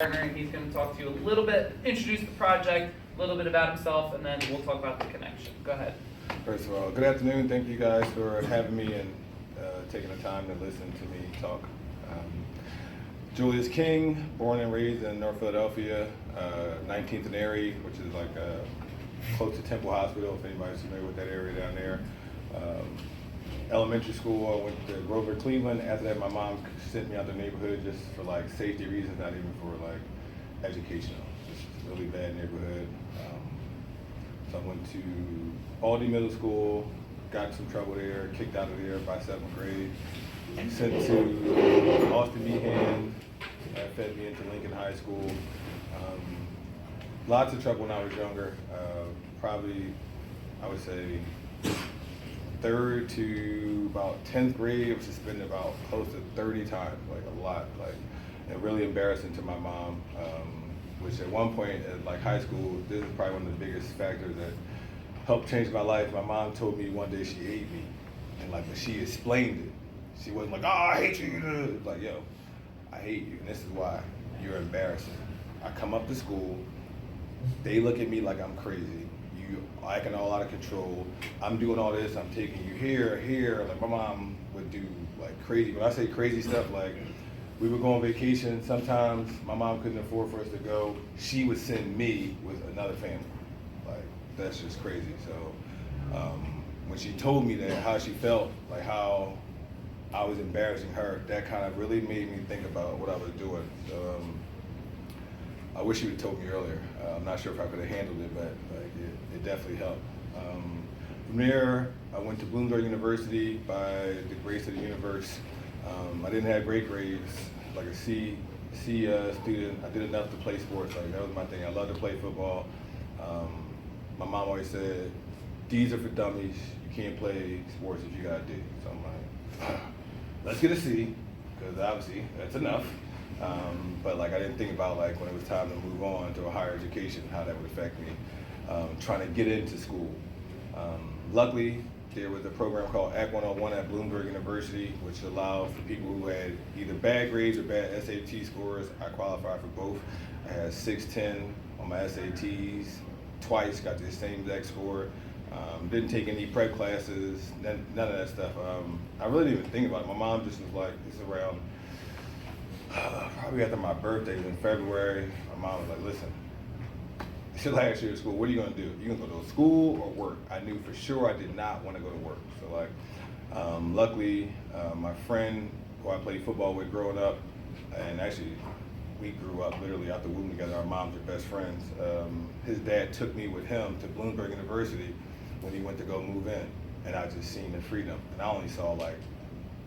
And he's going to talk to you a little bit, introduce the project, a little bit about himself, and then we'll talk about the connection. Go ahead. First of all, good afternoon. Thank you guys for having me and taking the time to listen to me talk. Julius King, born and raised in North Philadelphia, 19th and Erie, which is like close to Temple Hospital, if anybody's familiar with that area down there. Elementary school, I went to Grover, Cleveland. After that, my mom sent me out the neighborhood just for like safety reasons, not even for like educational. Just a really bad neighborhood. So I went to Aldi Middle School, got in some trouble there, kicked out of there by 7th grade, sent to Austin Meehan, fed me into Lincoln High School. Lots of trouble when I was younger, probably I would say 3rd to about 10th grade. I was suspended about close to 30 times, like a lot, like, and really embarrassing to my mom, which at one point at like high school, this is probably one of the biggest factors that helped change my life. My mom told me one day she hated me, and like when she explained it, she wasn't like, "Oh, I hate you." Like, "Yo, I hate you, and this is why. You're embarrassing." I come up to school, they look at me like I'm crazy. You acting all out of control. I'm doing all this. I'm taking you here. Like my mom would do like crazy. When I say crazy stuff, like we would go on vacation. Sometimes my mom couldn't afford for us to go. She would send me with another family. Like that's just crazy. So when she told me that, how she felt, like how I was embarrassing her, that kind of really made me think about what I was doing. So I wish you would have told me earlier. I'm not sure if I could have handled it, but like it definitely helped. From there, I went to Bloomsburg University by the grace of the universe. I didn't have great grades, like a C student. I did enough to play sports. Like that was my thing. I loved to play football. My mom always said, "D's are for dummies. You can't play sports if you got a D." So I'm like, let's get a C, because obviously that's enough. But like I didn't think about like when it was time to move on to a higher education, how that would affect me, trying to get into school. Luckily, there was a program called Act 101 at Bloomsburg University, which allowed for people who had either bad grades or bad SAT scores. I qualified for both. I had 610 on my SATs, twice got the same exact score. Didn't take any prep classes, none of that stuff. I really didn't even think about it. My mom just was like, it's around, probably after my birthday in February, my mom was like, "Listen, it's your last year of school. What are you gonna do? You gonna go to school or work?" I knew for sure I did not want to go to work. So like, luckily, my friend who I played football with growing up, and actually we grew up literally out the womb together. Our moms are best friends. His dad took me with him to Bloomsburg University when he went to go move in, and I just seen the freedom. And I only saw like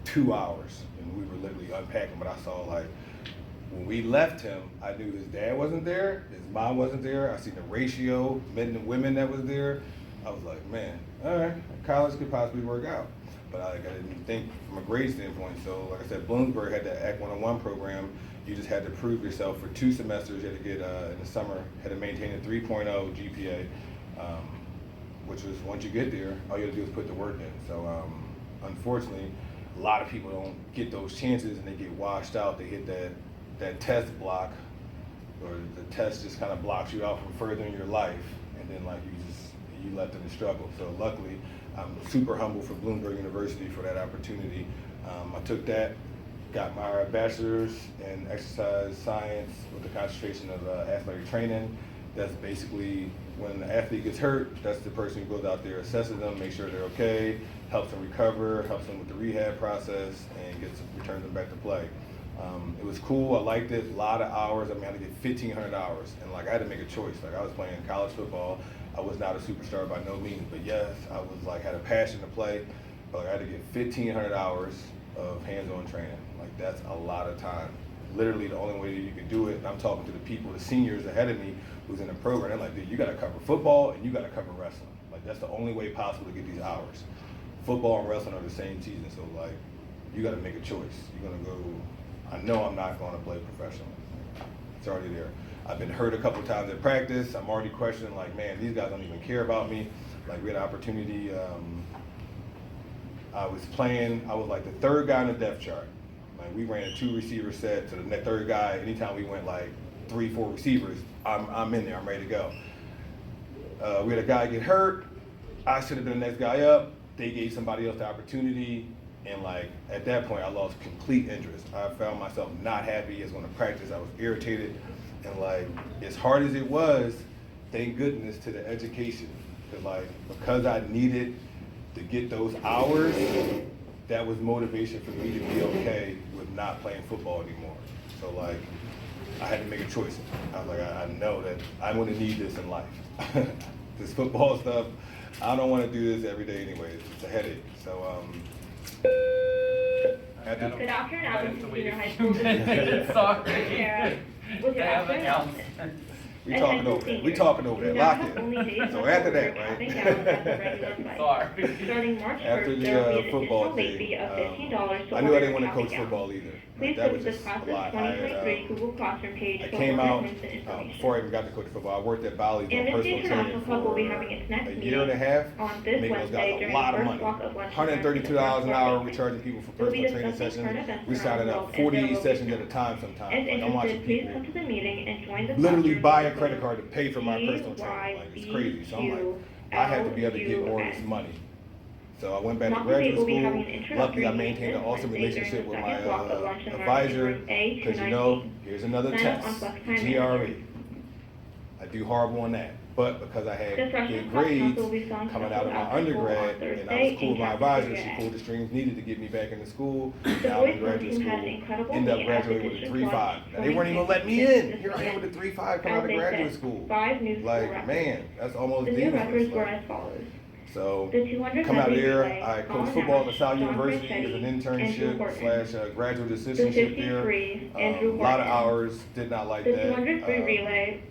2 hours, and we were literally unpacking, but I saw like, when we left him, I knew his dad wasn't there, his mom wasn't there. I seen the ratio, men and women that was there. I was like, man, all right, college could possibly work out. But I didn't think from a grade standpoint. So like I said, Bloomsburg had that Act 101 program. You just had to prove yourself for 2 semesters. You had to get, in the summer, had to maintain a 3.0 GPA, which was, once you get there, all you have to do is put the work in. So unfortunately, a lot of people don't get those chances and they get washed out. They hit that test block, or the test just kind of blocks you out from furthering your life, and then like you left in the struggle. So luckily, I'm super humble for Bloomsburg University for that opportunity. I took that, got my bachelor's in exercise science with the concentration of athletic training. That's basically when the athlete gets hurt, that's the person who goes out there, assesses them, makes sure they're okay, helps them recover, helps them with the rehab process, and returns them back to play. It was cool. I liked it. A lot of hours. I mean, I had to get 1,500 hours, and like I had to make a choice. Like I was playing college football. I was not a superstar by no means, but yes, I was like had a passion to play. But like, I had to get 1,500 hours of hands-on training. Like that's a lot of time. Literally, the only way that you could do it. And I'm talking to the people, the seniors ahead of me, who's in the program. They're like, "Dude, you got to cover football and you got to cover wrestling. Like that's the only way possible to get these hours. Football and wrestling are the same season, so like you got to make a choice. You're gonna go. I know I'm not going to play professionally. It's already there. I've been hurt a couple times at practice. I'm already questioning, like, man, these guys don't even care about me. Like, we had an opportunity. I was like the 3rd guy on the depth chart. Like, we ran a 2 receiver set, so the third guy, anytime we went like 3, 4 receivers, I'm in there, I'm ready to go. We had a guy get hurt. I should have been the next guy up. They gave somebody else the opportunity, and like at that point, I lost complete interest. I found myself not happy. I was going to practice. I was irritated, and like as hard as it was, thank goodness to the education, because I needed to get those hours. That was motivation for me to be okay with not playing football anymore. So like, I had to make a choice. I was like, I know that I'm going to need this in life. This football stuff, I don't want to do this every day anyway. It's a headache. So Good afternoon, Abington Junior High School. Sorry. Sarah, with your afternoon announcement. we talking over that. We talking over that. Lock in. So after that, right? Sorry. Starting March 1st, After there will be the an football additional late thing, fee of $15 to I knew I order didn't want to coffee coach gowns. football either. Please That go was to the just Class a lot. of 2023 Google Classroom page I for came more out information. before I even got to coach football. I worked at Bally's on Amnesty personal International training Club will be for having its next a meeting year and a half. on this Making those Wednesday guys a during lot the of first money. block of lunch. $132 an hour. We're charging people for We'll be personal training discussing current sessions. events We around signing the up world, and 40 there will be sessions food. at a time sometimes. As Like, I'm watching interested, please people come to the meeting and join the literally classroom buy a with credit the card to pay for my personal training. Like, it's crazy. So I'm like, I have to be able to get more of this money. So I went back to Mock graduate debate will be school. having an introductory Luckily, I meeting maintained an this awesome Wednesday relationship during with the my second block of lunch and learn advisor, in room A because you know, here's another Sign up on test, Flex Time GRE. Manager. I do horrible on that, but because I had This good freshman class grades council will be selling coming out of my after school on undergrad, and I Thursday was cool with in my advisor, she cafeteria A. pulled the strings needed to get me back into school. The Now I'm in boys' graduate team had an school, incredible ended up meet at the graduating with a District 3.5. One Now they weren't even gonna let me in. Here I am with a 3.5 coming out of graduate school. 5 new school Like, records. man, that's almost The new demons. records were Like, as follows. so, The 200 coming out of meter there, relay, I Colin coached football at Nash, LaSalle John University as Franchetti, an Andrew internship Horton. / graduate The assistantship there. 53, Andrew A lot of Horton. hours, did not like The that. 200 free relay,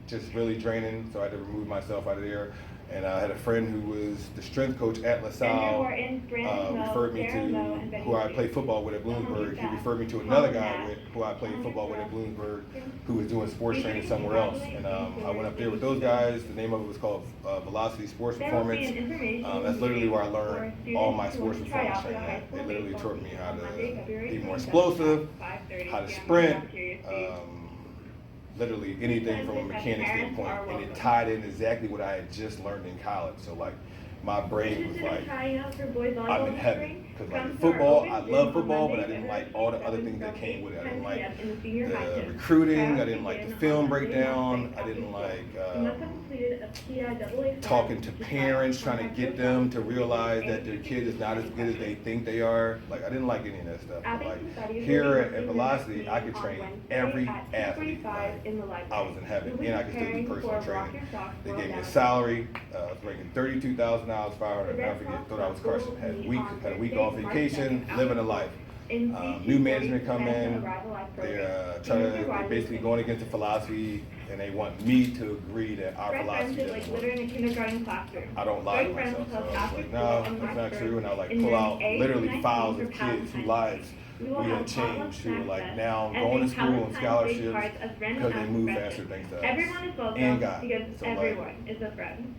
Just really draining, so I had to remove myself out of there. And I had a friend who was the strength coach at Andrew LaSalle, Horton, Brandon Lowe, referred me Sarah Lowe, and to Betty who I Lee. played football with at Bloomsburg. He referred me to another guy who I played football with at Bloomsburg, who was doing sports training somewhere else. And I went up there with those guys. The name of it was called Velocity Sports There will be Performance. an information That's literally where I for learned students all my who sports want to try performance out for the training. high They school literally baseball taught me how on Monday, February to be more 27th explosive, at 5:30 how to p.m. sprint, Cafeteria C. literally anything from a mechanic standpoint, and it tied in exactly what I had just learned in college. So like, my brain was like, I'm in heaven. Because like football, I love football, but I didn't like all the other things that came with it. I didn't like the recruiting, I didn't like the film breakdown, I didn't like talking to parents, trying to get them to realize that their kid is not as good as they think they are. Like, I didn't like any of that stuff. But like, here at Velocity, I could train every athlete. Like, I was in heaven, and I could still do personal training. They gave me a salary, I was making $32,000, $500. I'll never forget, thought I was crushing. Had a week off vacation, living a life. New management come in, they're basically going against the philosophy, and they want me to agree that our philosophy doesn't work. I don't lie to myself, so I was like, no, that's not true, and I like pull out literally files of kids whose lives we had changed, who were like now going to school on scholarships because they move faster thanks to us. Everyone is welcome And God. because So, like, everyone is a friend.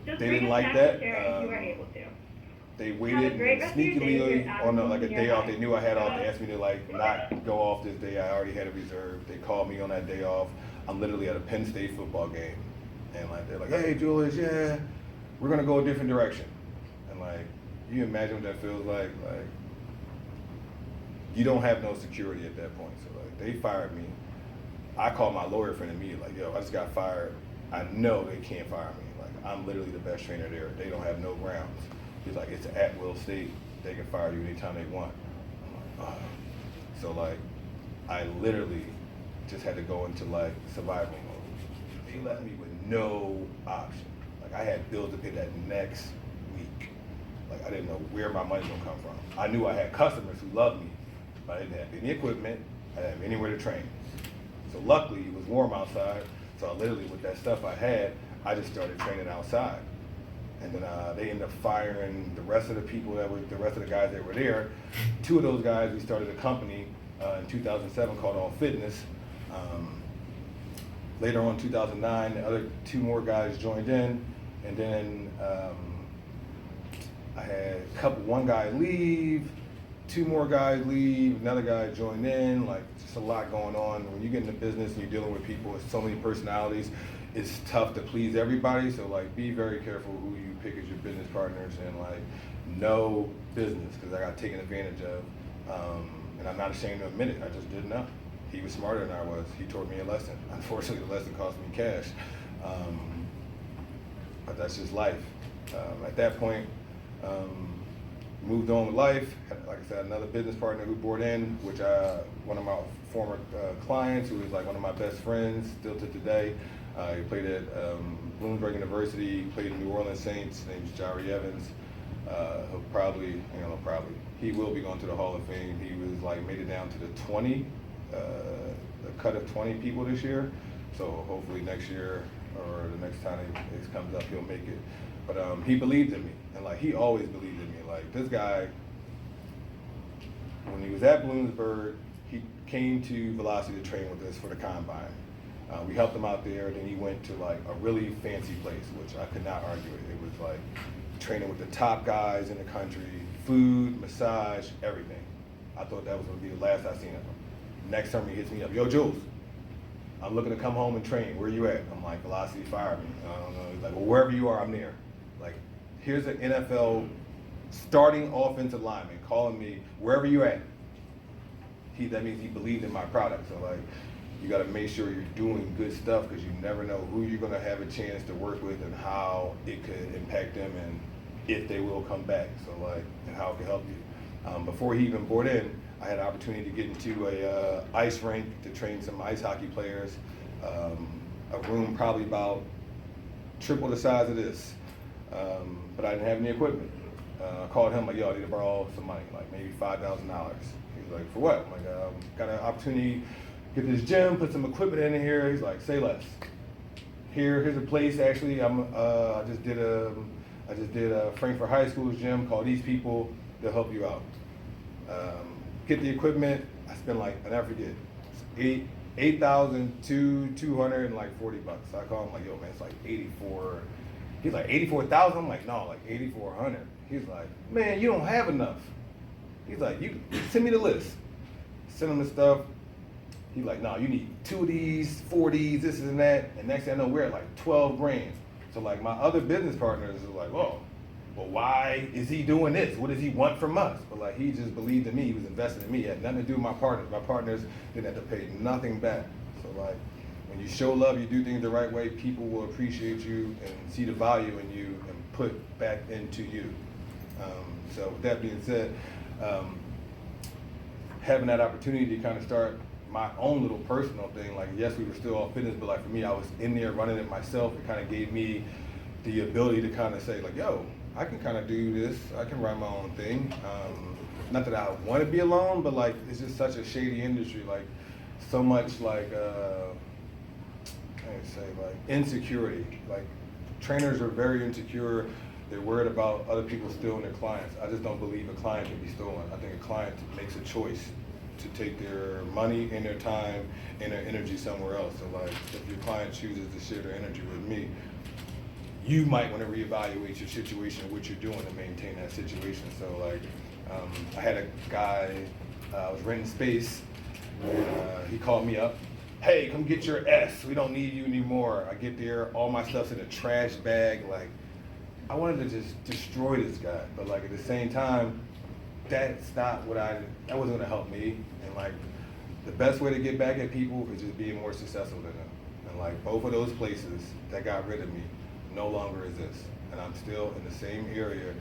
Just they bring didn't a like snack that. and share if you are able to. They Have a waited great and rest of your day sneakily here at on like a Abington day off. High. They knew I had off. They asked me to like not go off this day. I already had it reserved. They called me on that day off. I'm literally at a Penn State football game, and like they're like, "Hey, Julius, yeah, we're gonna go a different direction." And like, you imagine what that feels like? Like, you don't have no security at that point. So like, they fired me. I called my lawyer friend immediately, like, "Yo, I just got fired. I know they can't fire me. Like, I'm literally the best trainer there. They don't have no grounds." He's like, "It's an at-will state. They can fire you anytime they want." I'm like, oh. So like, I literally just had to go into like survival mode. They left me with no option. Like, I had bills to pay that next week. Like, I didn't know where my money was gonna come from. I knew I had customers who loved me, but I didn't have any equipment. I didn't have anywhere to train. So luckily, it was warm outside. So I literally, with that stuff I had, I just started training outside. And then they ended up firing the rest of the people the rest of the guys that were there. 2 of those guys, we started a company in 2007 called All Fitness. Later on, 2009, the other 2 more guys joined in, and then I had one guy leave, 2 more guys leave, another guy joined in, like just a lot going on. When you get into business and you're dealing with people with so many personalities, it's tough to please everybody. So like be very careful who you pick as your business partners, and like know business, because I got taken advantage of. And I'm not ashamed to admit it, I just didn't know. He was smarter than I was. He taught me a lesson. Unfortunately, the lesson cost me cash. But that's just life. At that point, moved on with life. Had, like I said, another business partner who brought in, which one of my former clients, who is like one of my best friends still to today. He played at Bloomsburg University, played in New Orleans Saints. His name's Jari Evans. He'll probably, he will be going to the Hall of Fame. He was like made it down to the 20, the cut of 20 people this year. So hopefully next year or the next time it comes up, he'll make it. But he believed in me, and like he always believed in me. Like this guy, when he was at Bloomsburg, he came to Velocity to train with us for the combine. We helped him out there. Then he went to like a really fancy place, which I could not argue with. It was like training with the top guys in the country, food, massage, everything. I thought that was gonna be the last I seen of him. Next time he hits me up, yo, Jules, I'm looking to come home and train. Where you at? I'm like, Velocity fired me. I don't know. He's like, well, wherever you are, I'm there. Like, here's an NFL starting offensive lineman calling me, wherever you at. That means he believed in my product. So like, you got to make sure you're doing good stuff, because you never know who you're going to have a chance to work with and how it could impact them and if they will come back. So like, and how it can help you. Before he even brought in, I had an opportunity to get into a ice rink to train some ice hockey players. A room probably about triple the size of this, but I didn't have any equipment. I called him like, yo, I need to borrow some money, like maybe $5,000. He's like, for what? I'm like, got an opportunity to get this gym, put some equipment in here. He's like, say less. Here's a place actually. I just did a Frankfurt High School's gym. Call these people. They'll help you out. Get the equipment. I spent like, I never forget, $8,240. So I call him like, yo man, it's like 84. He's like 84,000. I'm like, no, like 8,400. He's like, man, you don't have enough. He's like, you send me the list. Send him the stuff. He's like, no, you need 2 of these, 4 of these, this and that. And next thing I know, we're at like 12 grand. So like my other business partners are like, oh, well, why is he doing this? What does he want from us? But like, he just believed in me. He was investing in me. It had nothing to do with my partners. My partners didn't have to pay nothing back. So like, when you show love, you do things the right way, people will appreciate you and see the value in you and put back into you. So with that being said, having that opportunity to kind of start my own little personal thing, like yes, we were still all fitness, but like for me, I was in there running it myself. It kind of gave me the ability to kind of say like, yo, I can kind of do this. I can run my own thing. Not that I want to be alone, but like it's just such a shady industry. Like so much like insecurity. Like trainers are very insecure. They're worried about other people stealing their clients. I just don't believe a client can be stolen. I think a client makes a choice to take their money and their time and their energy somewhere else. So like if your client chooses to share their energy with me, you might want to reevaluate your situation, what you're doing to maintain that situation. So like, I had a guy, I was renting space, and he called me up. Hey, come get your S. We don't need you anymore. I get there, all my stuff's in a trash bag. Like, I wanted to just destroy this guy, but like at the same time, that's not what that wasn't gonna help me. And like, the best way to get back at people is just being more successful than them. And like both of those places that got rid of me no longer exist. And I'm still in the same area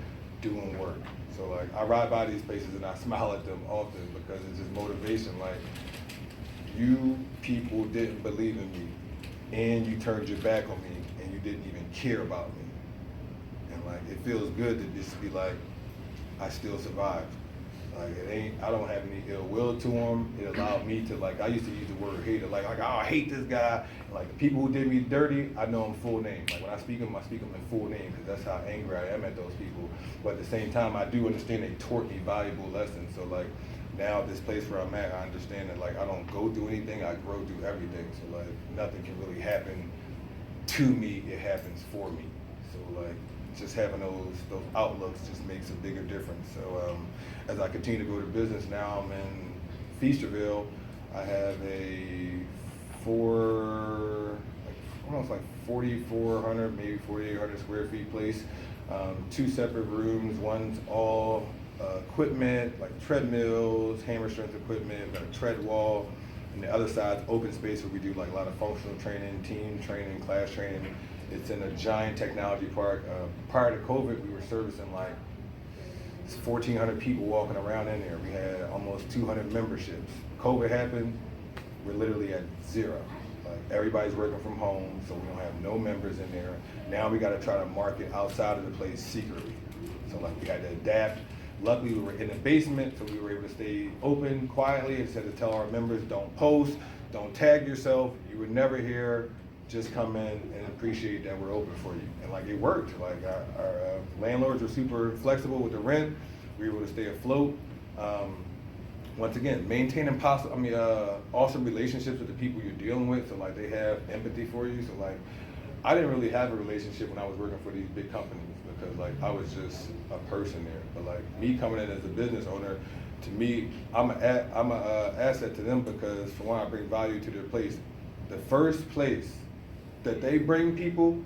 doing work. So like, I ride by these places and I smile at them often because it's just motivation. Like, you people didn't believe in me and you turned your back on me and you didn't even care about me. And like, it feels good to just be like, I still survived. Like I don't have any ill will to him. It allowed me to like, I used to use the word hater, like oh, I hate this guy. And like the people who did me dirty, I know them full name. Like when I speak them in full name because that's how angry I am at those people. But at the same time, I do understand they taught me valuable lessons. So like now this place where I'm at, I understand that like I don't go through anything, I grow through everything. So like nothing can really happen to me, it happens for me. So like just having those outlooks just makes a bigger difference. So as I continue to go to business now, I'm in Feasterville. I have a almost like 4,400, maybe 4,800 square feet place. 2 separate rooms. One's all equipment, like treadmills, hammer strength equipment, got a tread wall. And the other side's open space where we do like a lot of functional training, team training, class training. It's in a giant technology park. Prior to COVID, we were servicing like 1,400 people walking around in there. We had almost 200 memberships. COVID happened, we're literally at 0. Like everybody's working from home, so we don't have no members in there. Now we got to try to market outside of the place secretly. So like we had to adapt. Luckily we were in the basement, so we were able to stay open quietly instead of tell our members, don't post, don't tag yourself. You would never hear, just come in and appreciate that we're open for you. And like it worked. Like our landlords were super flexible with the rent. We were able to stay afloat. Once again, maintaining awesome relationships with the people you're dealing with, so like they have empathy for you. So like, I didn't really have a relationship when I was working for these big companies because like I was just a person there. But like me coming in as a business owner, to me, I'm a asset to them because for one, I bring value to their place. The first place that they bring people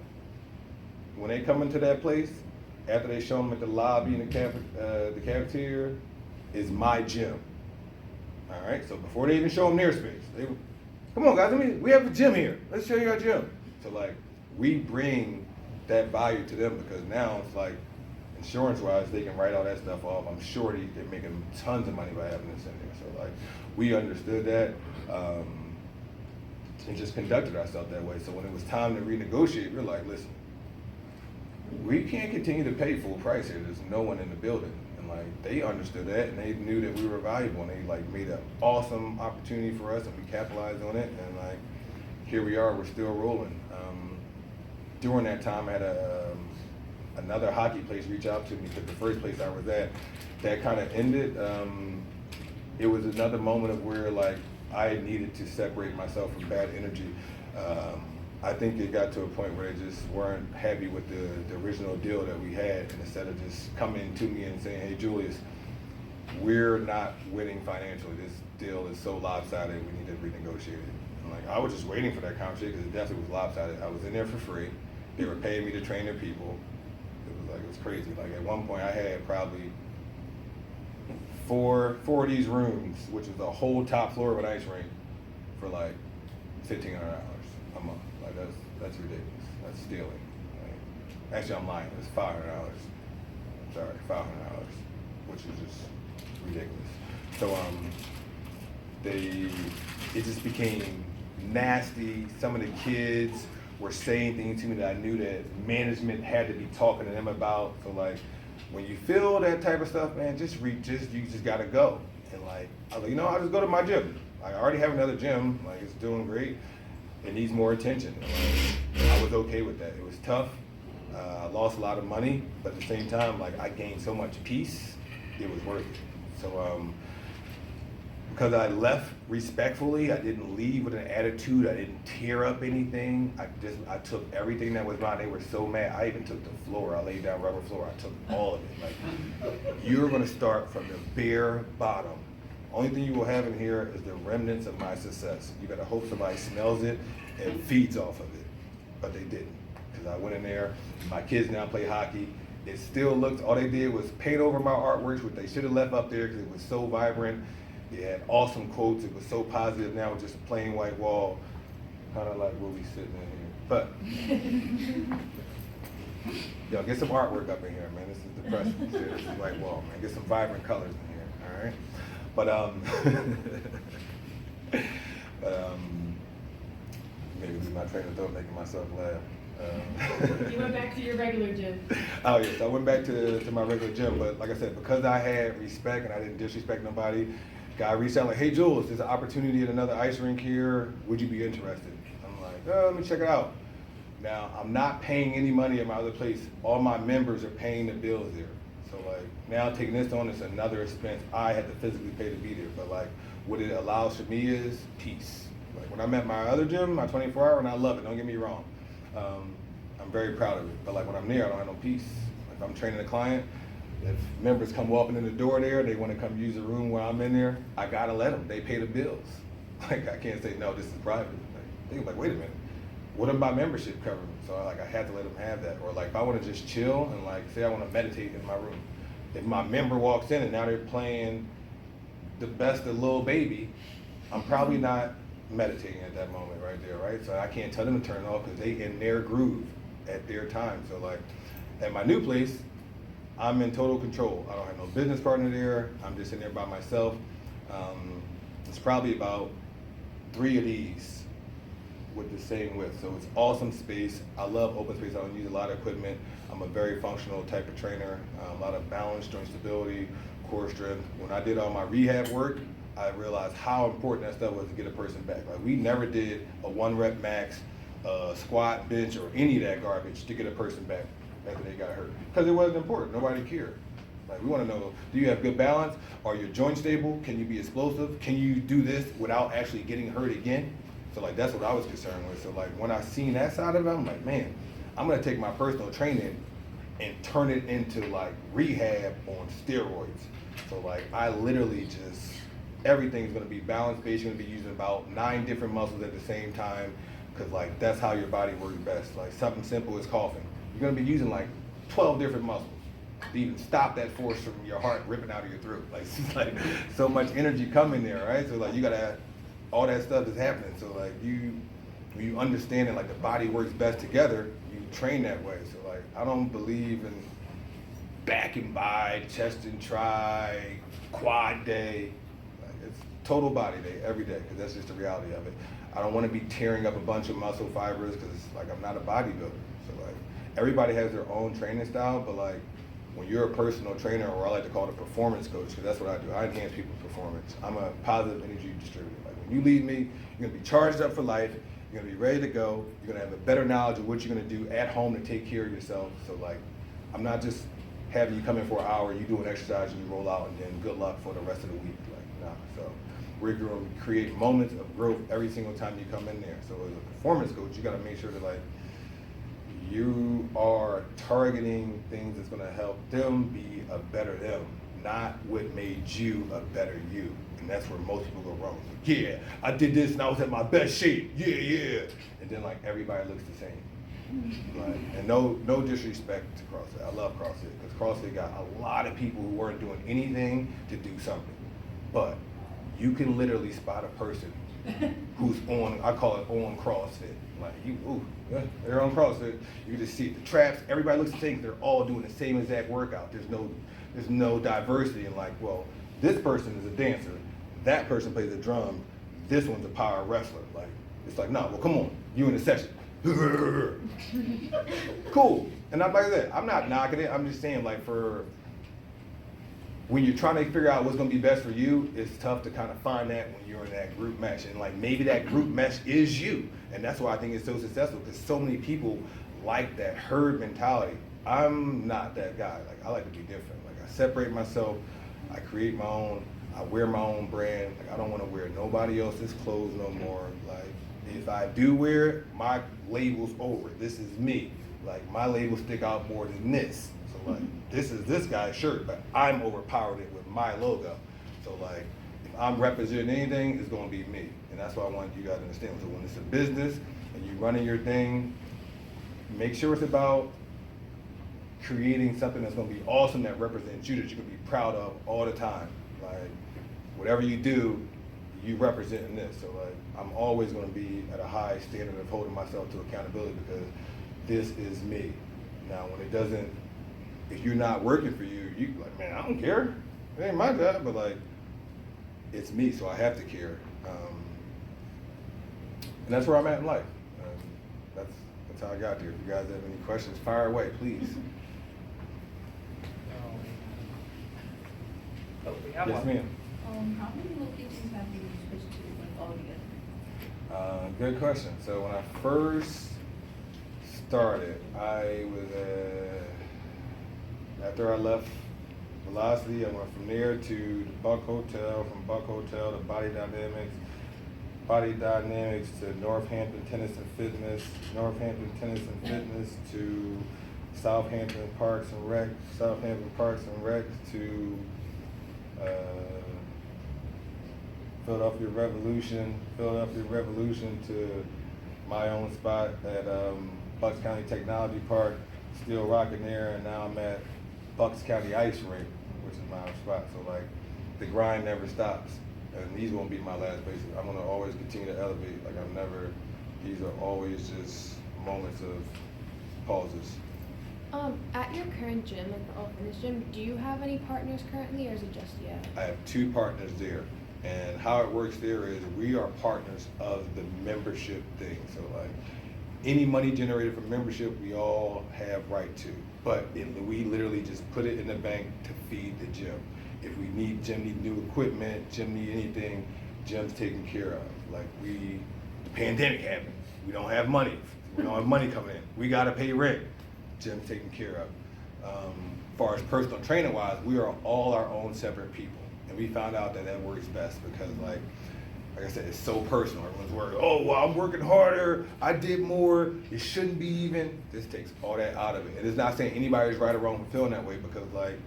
when they come into that place, after they show them at the lobby and the cafeteria, is my gym. All right, so before they even show them their space, come on guys, we have a gym here. Let's show you our gym. So like, we bring that value to them because now it's like, insurance-wise, they can write all that stuff off. I'm sure they're making tons of money by having this in there. So like, we understood that and just conducted ourselves that way. So when it was time to renegotiate, we're like, listen, we can't continue to pay full price here. There's no one in the building. And like, they understood that and they knew that we were valuable and they like made an awesome opportunity for us and we capitalized on it. And like, here we are, we're still rolling. During that time, I had another hockey place reach out to me because the first place I was at, that kind of ended. It was another moment of where like I needed to separate myself from bad energy. I think it got to a point where they just weren't happy with the original deal that we had, and instead of just coming to me and saying, hey Julius, we're not winning financially, this deal is so lopsided, we need to renegotiate it. And like, I was just waiting for that conversation because it definitely was lopsided. I was in there for free. They were paying me to train their people. It was crazy. Like at one point I had probably four of these rooms, which was the whole top floor of an ice rink, for like $1,500 a month. Like that's ridiculous. That's stealing. Like, actually I'm lying, it's $500. Sorry, $500, which is just ridiculous. So it just became nasty. Some of the kids were saying things to me that I knew that management had to be talking to them about. So like, when you feel that type of stuff, man, you just gotta go. And like, I was like, I'll just go to my gym. I already have another gym, like it's doing great. It needs more attention. And like, I was okay with that. It was tough. I lost a lot of money, but at the same time, like I gained so much peace, it was worth it. So because I left respectfully, I didn't leave with an attitude, I didn't tear up anything. I took everything that was mine. They were so mad. I even took the floor. I laid down rubber floor. I took all of it. Like, you're gonna start from the bare bottom. Only thing you will have in here is the remnants of my success. You gotta hope somebody smells it and feeds off of it. But they didn't. Because I went in there, my kids now play hockey. It still looked, all they did was paint over my artworks, which they should have left up there because it was so vibrant. It had awesome quotes. It was so positive. Now it's just a plain white wall, kind of like where we sitting in here. But yo, get some artwork up in here, man. This is depressing. This is white wall, man. Get some vibrant colors in here. All right. But maybe lose my train of thought, making myself laugh. You went back to your regular gym. Oh yes, I went back to my regular gym. But like I said, because I had respect and I didn't disrespect nobody. Guy reached out like, hey Jules, there's an opportunity at another ice rink here. Would you be interested? I'm like, let me check it out. Now, I'm not paying any money at my other place. All my members are paying the bills there. So like, now taking this on is another expense I had to physically pay to be there. But like, what it allows for me is peace. Like when I'm at my other gym, my 24-hour, and I love it, don't get me wrong. I'm very proud of it. But like when I'm there, I don't have no peace. If I'm training a client, if members come walking in the door there, they want to come use the room while I'm in there, I gotta let them. They pay the bills. Like I can't say no, this is private. Like, they're like, wait a minute, what about membership cover? So I had to let them have that. Or like if I want to just chill and like say I want to meditate in my room, if my member walks in and now they're playing the best of Lil Baby, I'm probably not meditating at that moment right there, right? So I can't tell them to turn it off because they in their groove at their time. So like at my new place, I'm in total control. I don't have no business partner there. I'm just in there by myself. It's probably about 3 of these with the same width. So it's awesome space. I love open space. I don't use a lot of equipment. I'm a very functional type of trainer. A lot of balance, joint stability, core strength. When I did all my rehab work, I realized how important that stuff was to get a person back. Like we never did a 1 rep max, squat, bench, or any of that garbage to get a person back after they got hurt. Because it wasn't important, nobody cared. Like we want to know, do you have good balance? Are your joints stable? Can you be explosive? Can you do this without actually getting hurt again? So like that's what I was concerned with. So like when I seen that side of it, I'm like, man, I'm gonna take my personal training and turn it into like rehab on steroids. So like I literally just, everything's gonna be balance based. You're gonna be using about 9 different muscles at the same time, because like that's how your body works best. Like something simple as coughing. You're gonna be using like 12 different muscles to even stop that force from your heart ripping out of your throat. Like it's like so much energy coming there, right? So like you gotta, all that stuff is happening. So like when you understand that like the body works best together, you train that way. So like I don't believe in back and bi, chest and tri, quad day. Like it's total body day every day, because that's just the reality of it. I don't want to be tearing up a bunch of muscle fibers because like I'm not a bodybuilder. So like everybody has their own training style, but like when you're a personal trainer, or I like to call it a performance coach, because that's what I do. I enhance people's performance. I'm a positive energy distributor. Like when you lead me, you're gonna be charged up for life. You're gonna be ready to go. You're gonna have a better knowledge of what you're gonna do at home to take care of yourself. So like, I'm not just having you come in for an hour, you do an exercise and you roll out, and then good luck for the rest of the week. Like, nah. So we're gonna create moments of growth every single time you come in there. So as a performance coach, you gotta make sure that like you are targeting things that's gonna help them be a better them, not what made you a better you. And that's where most people go wrong. Like, yeah, I did this and I was at my best shape. Yeah, yeah. And then like everybody looks the same. Like, and no disrespect to CrossFit. I love CrossFit because CrossFit got a lot of people who weren't doing anything to do something. But you can literally spot a person who's on, I call it on CrossFit. Like they're on CrossFit. You can just see it. The traps, everybody looks the same. They're all doing the same exact workout. There's no diversity in like, well, this person is a dancer, that person plays the drum, this one's a power wrestler. Like it's like, no, well come on, you in the session. Cool. And I'm like that. I'm not knocking it. I'm just saying like for when you're trying to figure out what's gonna be best for you, it's tough to kind of find that when you're in that group mesh. And like maybe that group mesh is you. And that's why I think it's so successful, because so many people like that herd mentality. I'm not that guy. Like I like to be different. Like I separate myself, I create my own, I wear my own brand. Like I don't want to wear nobody else's clothes no more. Like if I do wear it, my label's over. This is me. Like my label stick out more than this. So like this is this guy's shirt, but I'm overpowered it with my logo. So like if I'm representing anything, it's gonna be me. And that's why I want you guys to understand. So when it's a business and you running your thing, make sure it's about creating something that's gonna be awesome, that represents you, that you can be proud of all the time. Like whatever you do, you representing this. So like I'm always gonna be at a high standard of holding myself to accountability, because this is me. Now when it doesn't, if you're not working for you, you like, man, I don't care. It ain't my job, but like it's me, so I have to care. And that's where I'm at in life. That's how I got here. If you guys have any questions, fire away, please. Oh, we have Yes, one. ma'am. How many locations have you switched to like all together? Good question. So when I first started, I was after I left Velocity, I went from there to the Buck Hotel, from Buck Hotel to Body Dynamics, Body Dynamics to Northampton Tennis and Fitness to Southampton Parks and Rec to Philadelphia Revolution to my own spot at Bucks County Technology Park, still rocking there, and now I'm at Bucks County Ice Rink, which is my spot. So like, the grind never stops, and these won't be my last places. I'm gonna always continue to elevate. Like these are always just moments of pauses. At your current gym, like the All Fitness gym, do you have any partners currently, or is it just you? I have 2 partners there, and how it works there is we are partners of the membership thing. So like, any money generated from membership, we all have right to. But we literally just put it in the bank to feed the gym. If we need, gym need new equipment, gym need anything, gym's taken care of. Like the pandemic happened, we don't have money. We don't have money coming in. We gotta pay rent, gym's taken care of. As far as personal training wise, we are all our own separate people. And we found out that works best because like I said, it's so personal. Everyone's worried, oh, well, I'm working harder, I did more, it shouldn't be even. This takes all that out of it. And it's not saying anybody's right or wrong for feeling that way, because like,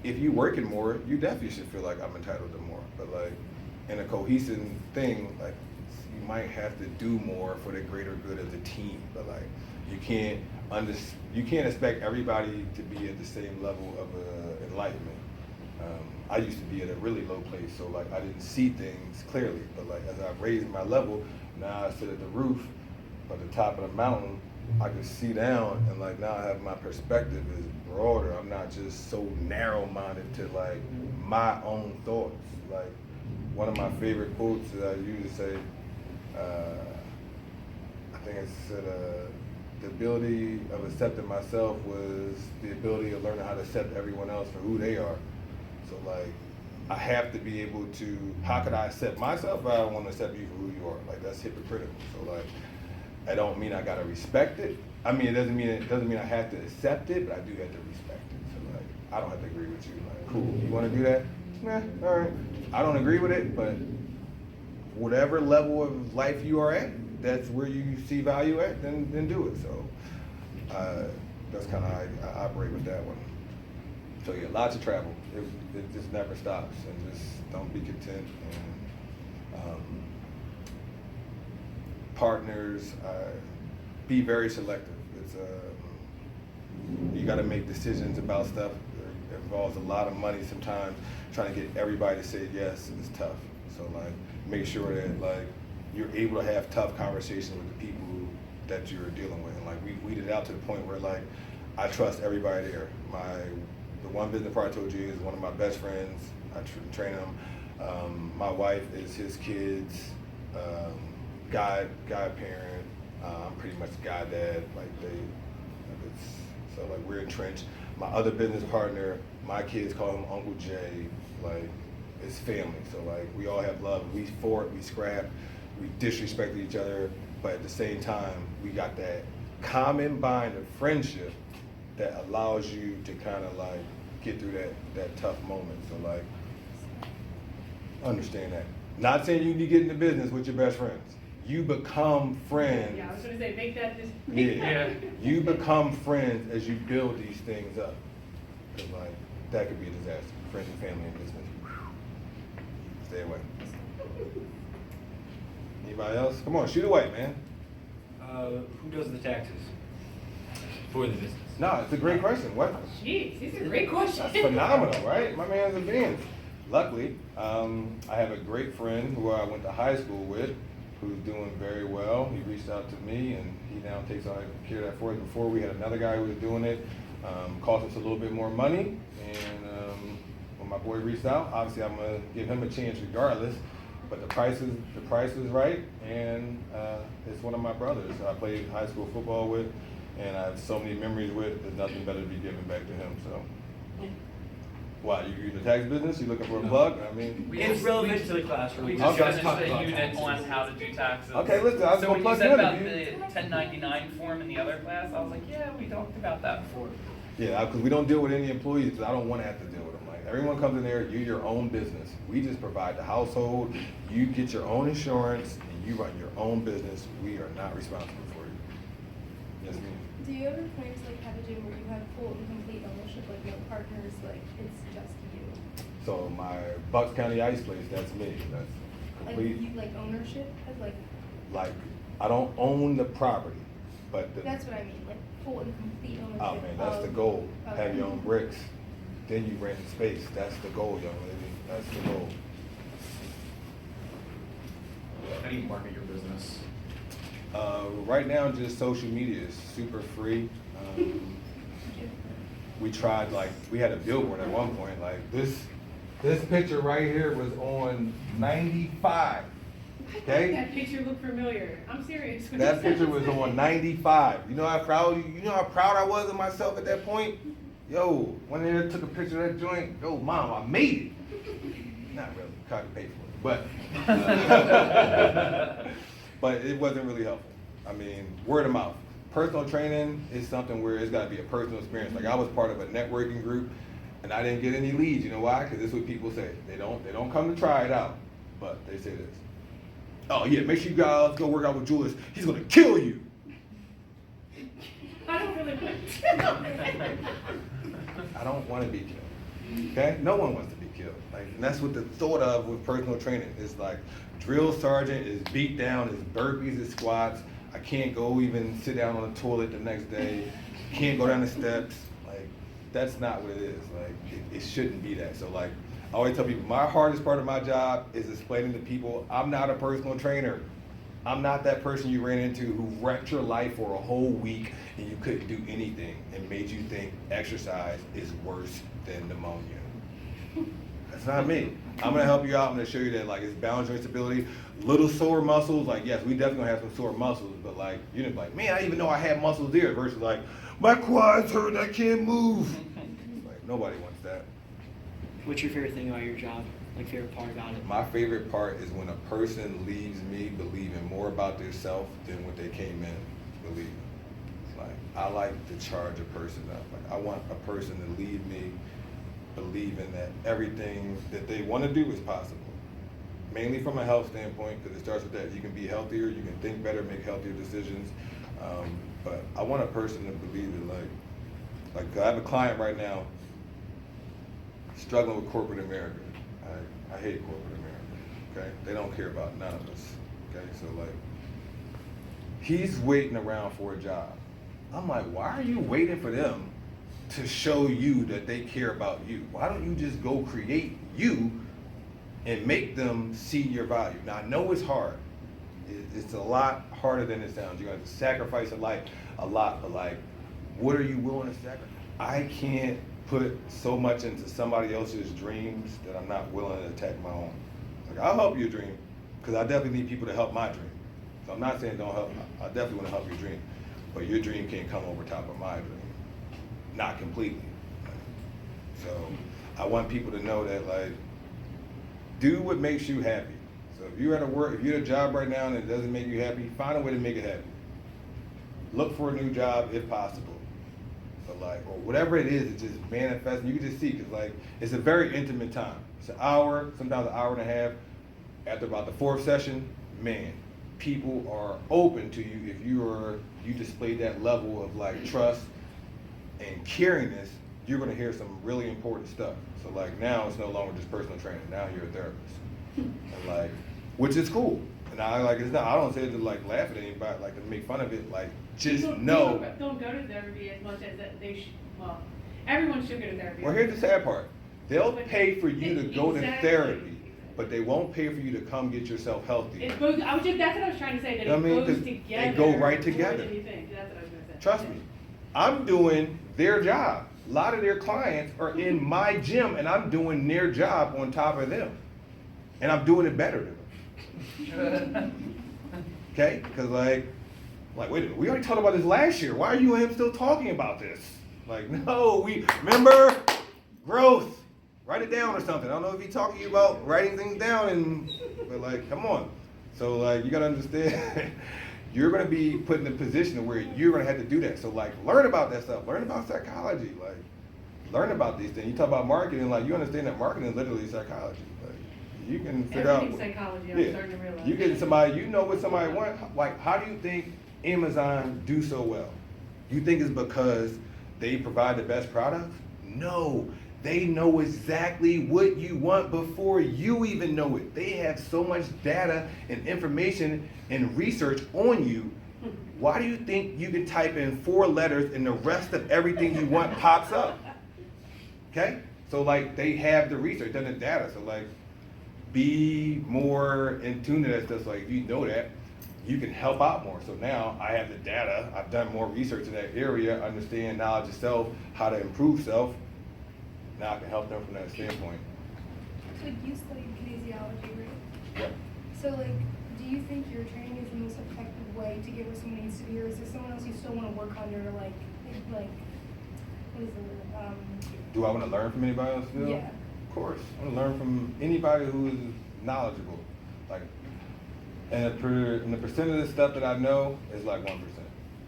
if you working more, you definitely should feel like I'm entitled to more. But like, in a cohesive thing, like, you might have to do more for the greater good of the team. But like, you can't expect everybody to be at the same level of enlightenment. I used to be at a really low place, so like I didn't see things clearly. But like as I've raised my level, now I sit at the roof, at the top of the mountain, I can see down, and like now I have my perspective is broader. I'm not just so narrow-minded to like my own thoughts. Like one of my favorite quotes that I usually say, I think it said, the ability of accepting myself was the ability of learning how to accept everyone else for who they are. So like, I have to be able to, how could I accept myself if I don't want to accept you for who you are? Like that's hypocritical. So like, I don't mean I gotta respect it. I mean, it doesn't mean I have to accept it, but I do have to respect it. So like, I don't have to agree with you. Like, cool, you wanna do that? Nah, all right. I don't agree with it, but whatever level of life you are at, that's where you see value at, then do it. So that's kind of how I operate with that one. So yeah, lots of travel. It just never stops, and just don't be content. And partners, be very selective. It's you got to make decisions about stuff. It involves a lot of money sometimes. Trying to get everybody to say yes is tough. So like, make sure that like you're able to have tough conversations with the people that you're dealing with. And like we weeded out to the point where like I trust everybody there. The one business partner I told you is one of my best friends. I train him. My wife is his kids' godparent. I'm pretty much goddad. So like we're entrenched. My other business partner, my kids call him Uncle Jay. Like it's family. So like we all have love. We fought, we scrapped, we disrespected each other, but at the same time we got that common bond of friendship that allows you to kind of like get through that tough moment. So like, understand that. Not saying you need to get into business with your best friends. You become friends. Yeah, I was gonna say, make that just. Yeah. You become friends as you build these things up. Cause like, that could be a disaster. Friends and family and business. Stay away. Anybody else? Come on, shoot away, man. Who does the taxes for the business? No, it's a great question. What? Jeez, these are great questions. That's phenomenal, right? My man's advanced. Luckily, I have a great friend who I went to high school with, who's doing very well. He reached out to me, and he now takes on care of that for us. Before, we had another guy who was doing it. Cost us a little bit more money, and when my boy reached out, obviously I'm gonna give him a chance regardless. But the price is right, and it's one of my brothers I played high school football with, and I have so many memories with. There's nothing better to be given back to him. So, why you in the tax business? You looking for a plug? I mean, It's relevant to the classroom. We We just just finished talked a about unit taxes. on how to do taxes. okay, listen, I was So gonna when you plug said you about in. the 1099 form in the other class, I was like, yeah, we talked about that before. Yeah, because we don't deal with any employees. 'Cause I don't want to have to deal with them. Like Everyone comes in there, you're your own business. We just provide the household, you get your own insurance, and you run your own business. We are not responsible for you. Yes, ma'am. Do you ever plan to like have a gym where you have full and complete ownership, like no partners, like it's just you? So my Bucks County Ice Place, that's me. That's Like complete. you like ownership as like, Like, I don't own the property, but the, that's what I mean, like full and complete ownership. oh man, that's the of- goal. of- Have your own bricks, then you rent the space. That's the goal, young lady. That's the goal. How do you market your business? Right now, just social media is super free. We tried, like, we had a billboard at one point, like this picture right here was on 95, okay? That picture looked familiar. I'm serious. when That you said picture was that. on 95. You know how proud I was of myself at that point? Yo, when they took a picture of that joint, yo, mom, I made it. Not really, tried to pay for it, but but it wasn't really helpful. I mean, word of mouth. Personal training is something where it's got to be a personal experience. Like I was part of a networking group, and I didn't get any leads. You know why? Because this is what people say. They don't come to try it out, but they say this. Oh yeah, make sure you guys go work out with Julius. He's gonna kill you. I don't really want I don't want to be killed. Okay? No one wants to be killed. Like, and that's what the thought of with personal training is like. Drill sergeant is beat down, is burpees, is squats. I can't go even sit down on the toilet the next day. Can't go down the steps. Like, that's not what it is. Like, it shouldn't be that. So like, I always tell people, my hardest part of my job is explaining to people, I'm not a personal trainer. I'm not that person you ran into who wrecked your life for a whole week and you couldn't do anything and made you think exercise is worse than pneumonia. That's not me. I'm gonna help you out. I'm gonna show you that like it's balance joint stability, little sore muscles. Like yes, we definitely gonna have some sore muscles, but like you're gonna be like, man, I didn't even know I had muscles there. Versus like, my quads hurt, I can't move. Like nobody wants that. What's your favorite thing about your job? Like favorite part about it? My favorite part is when a person leaves me believing more about themselves than what they came in believing. Like I like to charge a person up. Like I want a person to leave me believing that everything that they want to do is possible. Mainly from a health standpoint, because it starts with that. You can be healthier, you can think better, make healthier decisions. But I want a person to believe it. Like I have a client right now struggling with corporate America. I hate corporate America. Okay, they don't care about none of us. Okay, so like he's waiting around for a job. I'm like, why are you waiting for them to show you that they care about you? Why don't you just go create you and make them see your value? Now I know it's hard. It's a lot harder than it sounds. You're gonna have to sacrifice a lot, but like, what are you willing to sacrifice? I can't put so much into somebody else's dreams that I'm not willing to attack my own. Like I'll help your dream, because I definitely need people to help my dream. So I'm not saying don't help, I definitely wanna help your dream, but your dream can't come over top of my dream. Not completely. So I want people to know that like, do what makes you happy. So if you're if you're at a job right now and it doesn't make you happy, find a way to make it happy. Look for a new job if possible. But like, or whatever it is, it just manifests. You can just see, because like, it's a very intimate time. It's an hour, sometimes an hour and a half. After about the fourth session, man, people are open to you if you display that level of like trust and caringness. You're gonna hear some really important stuff. So like now it's no longer just personal training. Now you're a therapist, and like, which is cool. And I like it's not. I don't say it to like laugh at anybody, like to make fun of it. Like just People know. don't go to therapy as much as that they should. Well, everyone should go to therapy. Well, here's the sad part. They'll pay for you to go to Exactly. therapy, but they won't pay for you to come get yourself healthy. It goes, that's what I was trying to say, that I it mean, goes 'cause together. they go right more together. than you think. That's what I was gonna say. Trust me, I'm doing their job. A lot of their clients are in my gym, and I'm doing their job on top of them, and I'm doing it better than them. Okay? Because like, wait a minute, we already talked about this last year. Why are you and him still talking about this? Like, no, we remember growth. Write it down or something. I don't know if he's talking to you about writing things down, but like, come on. So like, you gotta understand. You're going to be put in a position where you're going to have to do that. So like, learn about that stuff. Learn about psychology. Like, learn about these things. You talk about marketing, like you understand that marketing is literally psychology. Like, you can figure out. Everything's psychology, I'm Yeah. starting to realize. You get somebody, you know what somebody wants. Like, how do you think Amazon do so well? You think it's because they provide the best products? No, they know exactly what you want before you even know it. They have so much data and information and research on you. Why do you think you can type in 4 letters and the rest of everything you want pops up? Okay? So like they have the research and the data. So like be more in tune to that stuff. So like if you know that, you can help out more. So now I have the data, I've done more research in that area, understand knowledge of self, how to improve self. Now I can help them from that standpoint. Like you studied kinesiology, right? Yeah. So like, do you think your training is the most effective way to get where someone needs to be, or is there someone else you still want to work under, like what is it? Do I want to learn from anybody else still? Yeah. Of course. I want to learn from anybody who is knowledgeable. Like, and the percent of the stuff that I know is like 1%.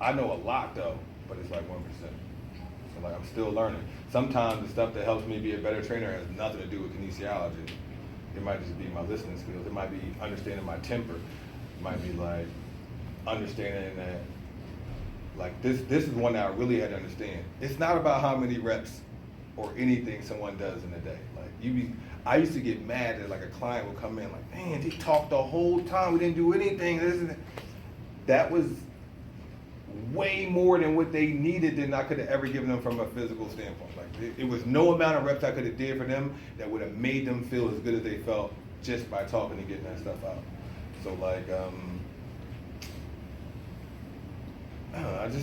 I know a lot though, but it's like 1%. So like I'm still learning. Sometimes the stuff that helps me be a better trainer has nothing to do with kinesiology. It might just be my listening skills. It might be understanding my temper. It might be like understanding that, like this is one that I really had to understand. It's not about how many reps or anything someone does in a day. Like I used to get mad that like a client would come in like, man, they talked the whole time, we didn't do anything. This and that. That was way more than what they needed than I could have ever given them from a physical standpoint. Like it was no amount of reps I could have did for them that would have made them feel as good as they felt just by talking and getting that stuff out. So like, I don't know,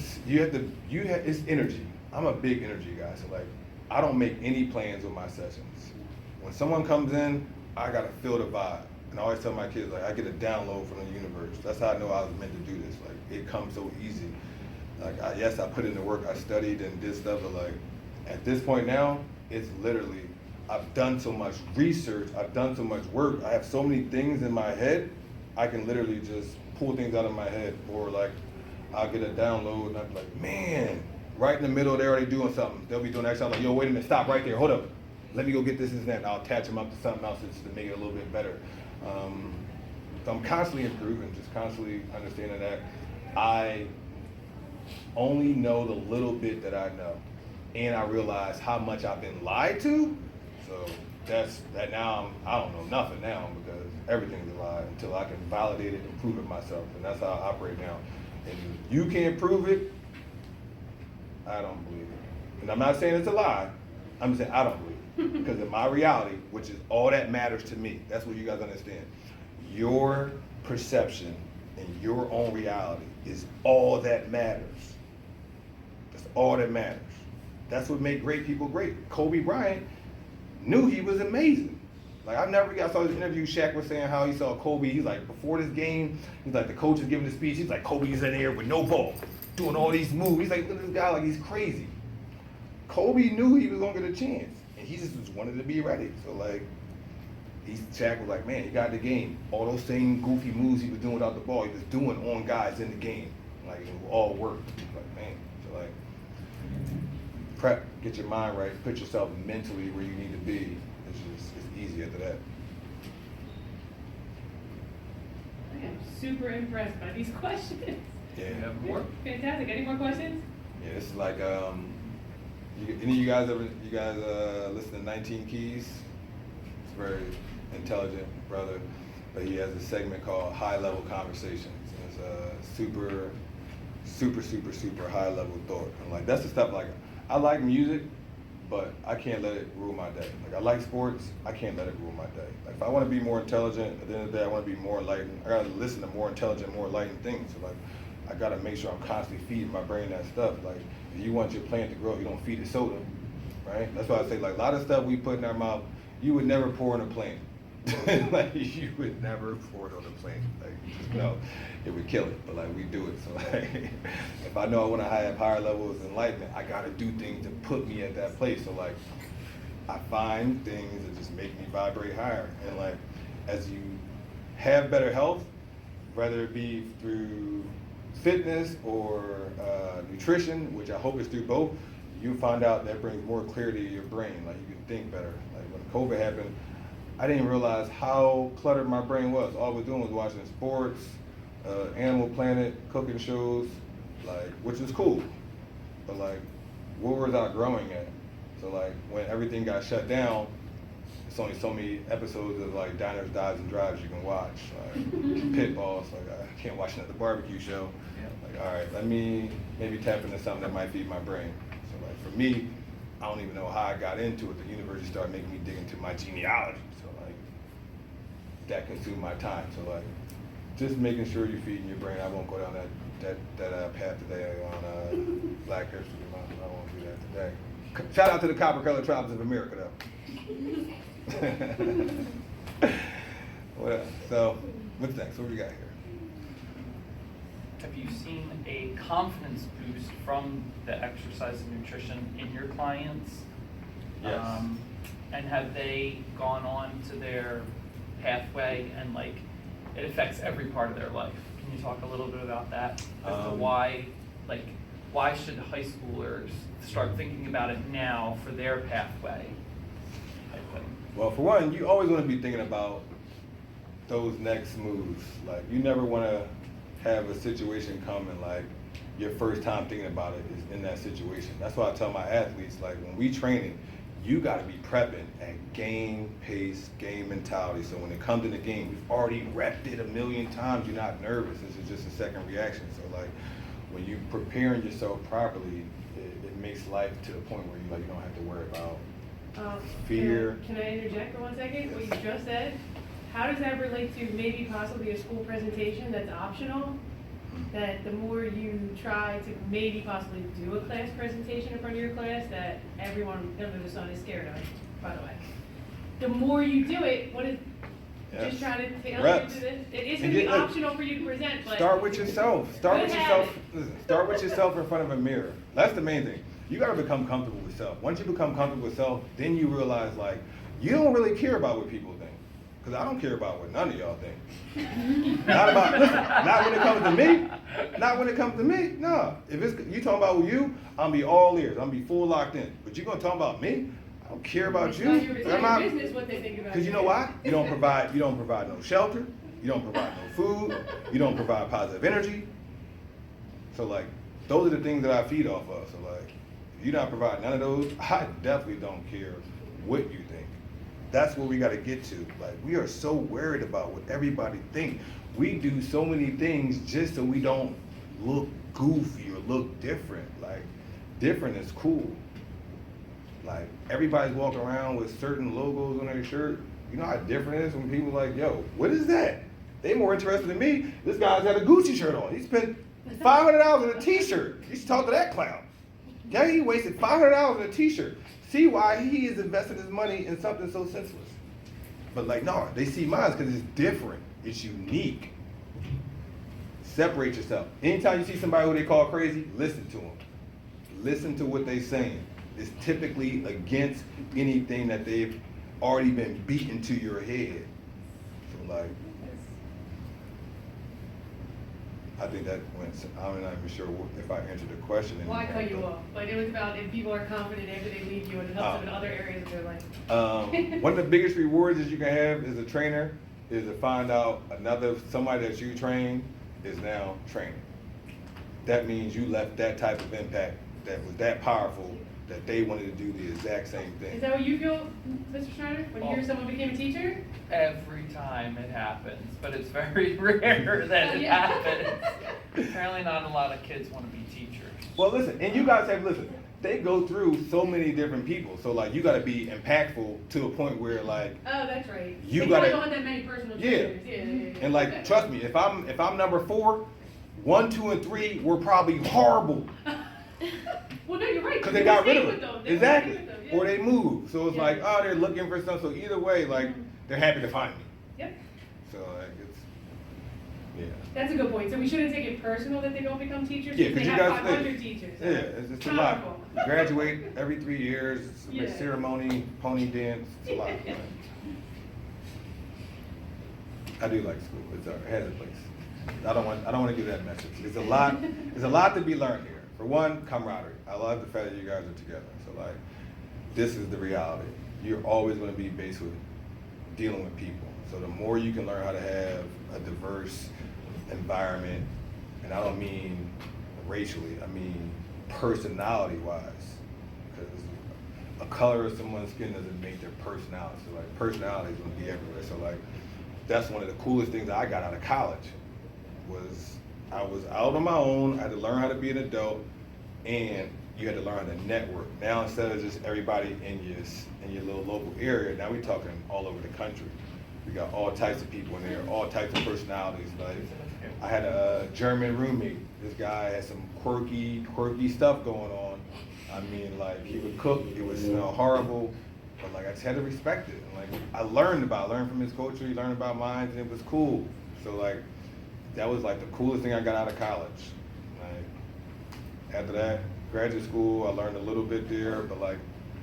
it's energy. I'm a big energy guy, so like, I don't make any plans with my sessions. When someone comes in, I gotta feel the vibe. And I always tell my kids, like, I get a download from the universe. That's how I know I was meant to do this. Like, it comes so easy. Like, yes, I put in the work, I studied and did stuff, but like, at this point now, it's literally, I've done so much research, I've done so much work, I have so many things in my head, I can literally just pull things out of my head, or like, I'll get a download and I'm like, man, right in the middle, they're already doing something. They'll be doing that. I'm like, yo, wait a minute, stop right there, hold up. Let me go get this and that, and I'll attach them up to something else just to make it a little bit better. So I'm constantly improving, just constantly understanding that I only know the little bit that I know. And I realize how much I've been lied to. So that now I don't know nothing now because everything's a lie until I can validate it and prove it myself. And that's how I operate now. And if you can't prove it, I don't believe it. And I'm not saying it's a lie. I'm saying I don't believe it. Because in my reality, which is all that matters to me, that's what you guys understand. Your perception and your own reality is all that matters. That's all that matters. That's what made great people great. Kobe Bryant knew he was amazing. Like I saw this interview, Shaq was saying how he saw Kobe, he's like, before this game, he's like, the coach is giving the speech, he's like, Kobe's in there with no ball, doing all these moves. He's like, look at this guy, like he's crazy. Kobe knew he was gonna get a chance, and he just wanted to be ready. So like, Shaq was like, man, he got the game. All those same goofy moves he was doing without the ball, he was doing on guys in the game. Like, it all worked. Like, man, so like, prep, get your mind right, put yourself mentally where you need to be. It's easy after that. I am super impressed by these questions. Yeah. You have more? Fantastic. Any more questions? Yeah, this is like, any of you guys listen to 19 Keys? It's very intelligent brother, but he has a segment called High Level Conversations. And it's a super high level thought. And like, that's the stuff, like, I like music, but I can't let it rule my day. Like, I like sports, I can't let it rule my day. Like, if I want to be more intelligent, at the end of the day, I want to be more enlightened. I got to listen to more intelligent, more enlightened things. So like, I got to make sure I'm constantly feeding my brain that stuff. Like, if you want your plant to grow, you don't feed it soda, right? That's why I say, like, a lot of stuff we put in our mouth, you would never pour in a plant. Like, you would never pour it on a plant. Like, you just know it would kill it, but like, we do it. So like, if I know I want to have higher levels of enlightenment, I got to do things to put me at that place. So like, I find things that just make me vibrate higher. And like, as you have better health, whether it be through fitness or nutrition, which I hope is through both, you find out that brings more clarity to your brain. Like you can think better. Like when COVID happened, I didn't realize how cluttered my brain was. All I was doing was watching sports, Animal Planet, cooking shows, like, which is cool. But like, where was I growing at? So like, when everything got shut down, it's only so many episodes of like Diners, Dives, and Drives you can watch. Like Pitballs, like I can't watch another barbecue show. Like, all right, let me maybe tap into something that might feed my brain. So like for me, I don't even know how I got into it. The university started making me dig into my genealogy. So like, that consumed my time. So like, just making sure you're feeding your brain. I won't go down that path today on Black History Month. I won't do that today. Shout out to the copper-colored tribes of America, though. Well, so what's next? What do we got here? Have you seen a confidence boost from the exercise and nutrition in your clients? Yes. And have they gone on to their pathway and like it affects every part of their life? Can you talk a little bit about that as to why should high schoolers start thinking about it now for their pathway? Well, for one, you always want to be thinking about those next moves. Like, you never want to have a situation come and like your first time thinking about it is in that situation. That's why I tell my athletes, like, when we training, you got to be prepping at game pace, game mentality. So when it comes in the game, we've already repped it 1,000,000 times. You're not nervous. This is just a second reaction. So like, when you preparing yourself properly, it makes life to the point where you don't have to worry about fear. Can I interject for 1 second? What you just said, how does that relate to maybe possibly a school presentation that's optional? That the more you try to maybe possibly do a class presentation in front of your class that everyone under the sun is scared of, by the way. The more you do it, what is, Yes. just trying to tell Reps. you this, it is And gonna be get- look, optional for you to present, but. Start with yourself. Start with Good yourself. habit. Listen, start with yourself in front of a mirror. That's the main thing. You gotta become comfortable with self. Once you become comfortable with self, then you realize like you don't really care about what people think. Cause I don't care about what none of y'all think. Not when it comes to me. Not when it comes to me. No. If it's you talking about you, I'm be all ears. I'm be full locked in. But you gonna talk about me? I don't care about It's you. none of your I'm not- business what they think about you. Because you know why? You don't provide no shelter, you don't provide no food, you don't provide positive energy. So like, those are the things that I feed off of. So like, if you're not providing none of those, I definitely don't care what you think. That's where we gotta get to. Like, we are so worried about what everybody thinks. We do so many things just so we don't look goofy or look different. Like, different is cool. Like, everybody's walking around with certain logos on their shirt. You know how different it is when people like, yo, what is that? They more interested in me. This guy's got a Gucci shirt on. He spent $500 on a t-shirt. You should talk to that clown. Yeah, he wasted $500 on a t-shirt. See why he is investing his money in something so senseless. But like, no, they see mine because it's different. It's unique. Separate yourself. Anytime you see somebody who they call crazy, listen to them. Listen to what they're saying. It's typically against anything that they've already been beaten to your head. So like, I think that went, I'm not even sure if I answered the question. Well, I anymore, cut you but- off, but it was about if people are confident after they leave you and it helps them in other areas of their life. One of the biggest rewards that you can have as a trainer is to find out somebody that you train is now training. That means you left that type of impact that was that powerful that they wanted to do the exact same Is thing. that what you feel, Mr. Schneider, when you hear someone became a teacher? Every time it happens, but it's very rare that it Yeah. happens. Apparently not a lot of kids want to be teachers. Well, listen, and you guys have, listen, they go through so many different people. So like, you gotta be impactful to a point where like, Oh, that's right. You They gotta- don't have that many personal Yeah. trainers. Yeah. and like, trust me, if I'm number 4, 1, 2, and 3 were probably horrible. Well, no, you're right. Because they got rid of Stay it. with them. They Exactly. stay with them, yeah. Or they move. So it's Yeah. like, oh, they're looking for something. So either way, like, they're happy to find me. Yep, So like, it's, yeah. that's a good point. So we shouldn't take it personal that they don't become teachers. Yeah, because 'cause they you have guys 500 think- teachers. Yeah, it's a lot. Powerful. You graduate every 3 years. It's a big Yeah. ceremony, pony dance. It's a lot. I do like school. It has a place. I don't want to give that message. There's a lot to be learned here. For one, camaraderie. I love the fact that you guys are together. So like, this is the reality. You're always going to be based with dealing with people. So the more you can learn how to have a diverse environment, and I don't mean racially, I mean personality-wise, because a color of someone's skin doesn't make their personality. So like, personality is going to be everywhere. So like, that's one of the coolest things that I got out of college was I was out on my own. I had to learn how to be an adult, and you had to learn how to network. Now instead of just everybody in your little local area, now we're talking all over the country. We got all types of people in there, all types of personalities. Like I had a German roommate. This guy had some quirky stuff going on. I mean, like he would cook, it would smell horrible, but like I just had to respect it. And like I learned from his culture, he learned about mine, and it was cool. So like that was like the coolest thing I got out of college. Like after that, graduate school, I learned a little bit there, but like,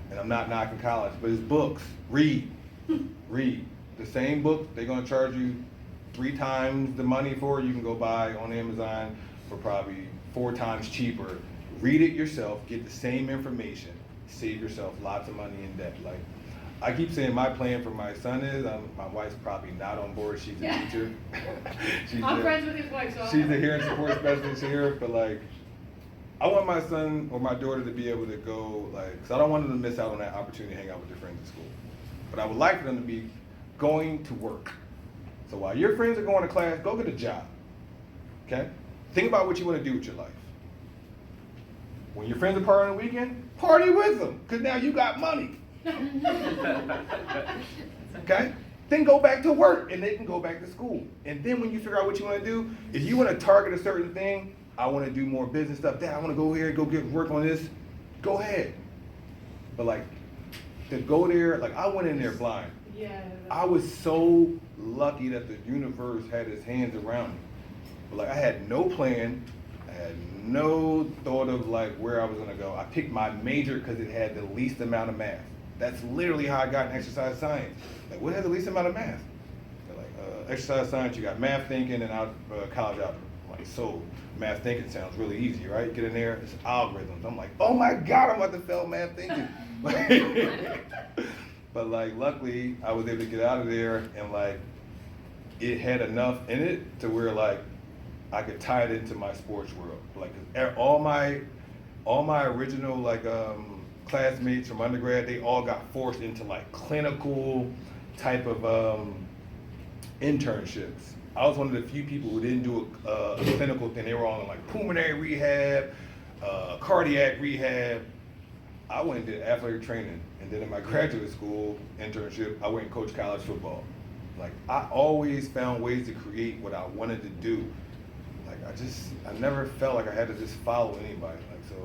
and I'm not knocking college, but it's books. Read. The same book they're gonna charge you 3 times the money for, you can go buy on Amazon for probably 4 times cheaper. Read it yourself, get the same information, save yourself lots of money in debt. Like, I keep saying my plan for my son is, my wife's probably not on board, she's a teacher. I'm friends with his wife, so She's a hearing support specialist here, but like, I want my son or my daughter to be able to go, like, cause I don't want them to miss out on that opportunity to hang out with their friends at school. But I would like for them to be going to work. So while your friends are going to class, go get a job, okay? Think about what you want to do with your life. When your friends are partying on the weekend, party with them, because now you got money. Okay? Then go back to work, and they can go back to school. And then when you figure out what you want to do, if you want to target a certain thing, I want to do more business stuff, Dad, I want to go here, go get work on this, go ahead. But like, to go there, like I went in there blind. Yeah. I was so lucky that the universe had its hands around me. But like I had no plan, I had no thought of like where I was gonna go. I picked my major because it had the least amount of math. That's literally how I got in exercise science. Like what has the least amount of math? They're like exercise science, you got math thinking and college algebra. I'm like, so math thinking sounds really easy, right? Get in there, it's algorithms. I'm like, oh my God, I'm about to fail math thinking. But like, luckily, I was able to get out of there, and like, it had enough in it to where like, I could tie it into my sports world. Like, all my original like classmates from undergrad, they all got forced into like clinical type of internships. I was one of the few people who didn't do a clinical thing. They were all in like pulmonary rehab, cardiac rehab. I went and did athletic training, and then in my graduate school internship, I went and coached college football. Like, I always found ways to create what I wanted to do. Like, I never felt like I had to just follow anybody. Like, so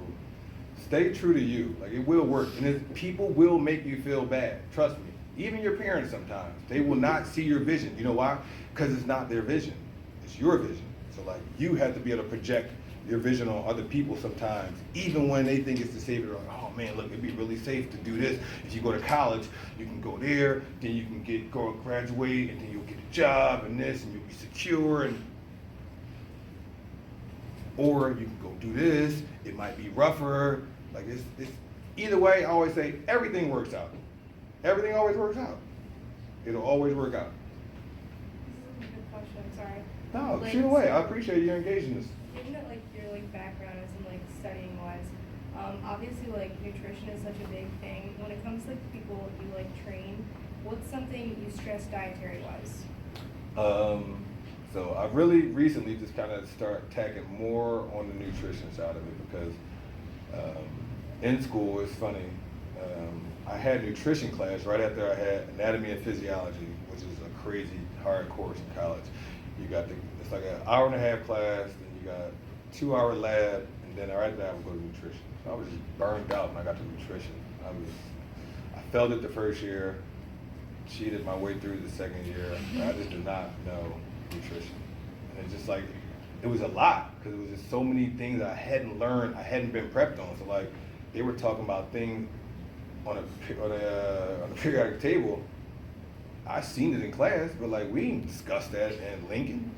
stay true to you. Like, it will work. And people will make you feel bad. Trust me. Even your parents sometimes. They will not see your vision. You know why? Because it's not their vision. It's your vision. So, like, you have to be able to project your vision on other people sometimes, even when they think it's the safe. They're like, oh man, look, it'd be really safe to do this. If you go to college, you can go there, then you can go graduate, and then you'll get a job and this, and you'll be secure. Or you can go do this. It might be rougher. Like it's either way. I always say everything works out. Everything always works out. It'll always work out. This is a good question, sorry. No, Like, shoot away. I appreciate your engaging this. Given that like your like background is in like studying wise, obviously like nutrition is such a big thing. When it comes to like people you like train, what's something you stress dietary wise? So I've really recently just kind of start tacking more on the nutrition side of it because in school it's funny. I had nutrition class right after I had anatomy and physiology, which is a crazy hard course in college. You got it's like an hour and a half class, then you got 2-hour lab, and then right after that I would go to nutrition. So I was just burned out when I got to nutrition. I failed it the first year, cheated my way through the second year. I just did not know nutrition. And it's just like, it was a lot, because it was just so many things I hadn't learned, I hadn't been prepped on. So like, they were talking about things on a periodic table. I seen it in class, but like we didn't discuss that in Lincoln.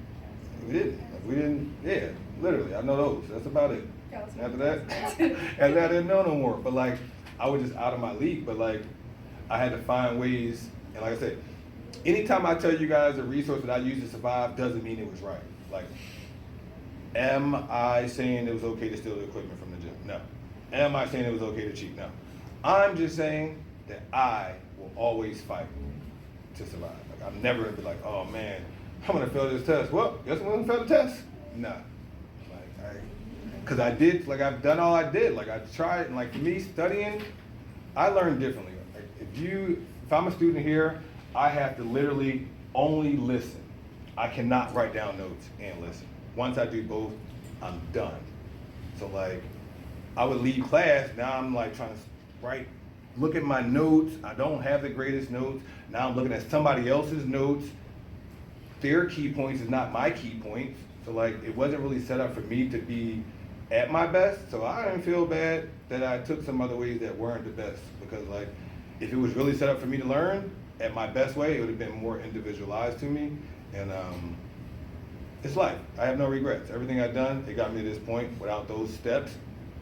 We didn't, yeah, literally, I know those, that's about it. Jealousy. After that, after that, I didn't know no more, but like, I was just out of my league, but like, I had to find ways, and like I said, anytime I tell you guys a resource that I use to survive doesn't mean it was right. Like, am I saying it was okay to steal the equipment from the gym? No. Am I saying it was okay to cheat? No. I'm just saying that I will always fight to survive. Like, I'm never gonna be like, oh man, I'm gonna fail this test. Well, guess I'm gonna fail the test. Nah. Cause I did, like I've done all I did. Like I tried, and like for me studying, I learn differently. Like if I'm a student here, I have to literally only listen. I cannot write down notes and listen. Once I do both, I'm done. So like, I would leave class, now I'm like trying to look at my notes. I don't have the greatest notes. Now I'm looking at somebody else's notes. Their key points is not my key points. So like, it wasn't really set up for me to be at my best. So I didn't feel bad that I took some other ways that weren't the best. Because like, if it was really set up for me to learn at my best way, it would have been more individualized to me. And it's life. I have no regrets. Everything I've done, it got me to this point. Without those steps,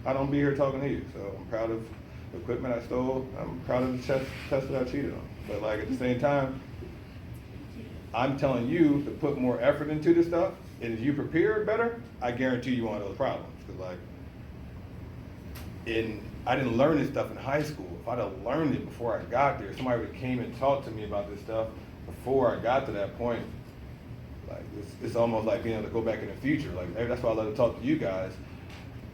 I don't be here talking to you. So I'm proud of the equipment I stole. I'm proud of the test that I cheated on. But like at the same time, I'm telling you to put more effort into this stuff. And if you prepare better, I guarantee you won't have those problems. Because like, I didn't learn this stuff in high school. If I'd have learned it before I got there, somebody would have came and talked to me about this stuff before I got to that point. Like it's almost like being able to go back in the future. Like maybe that's why I love to talk to you guys.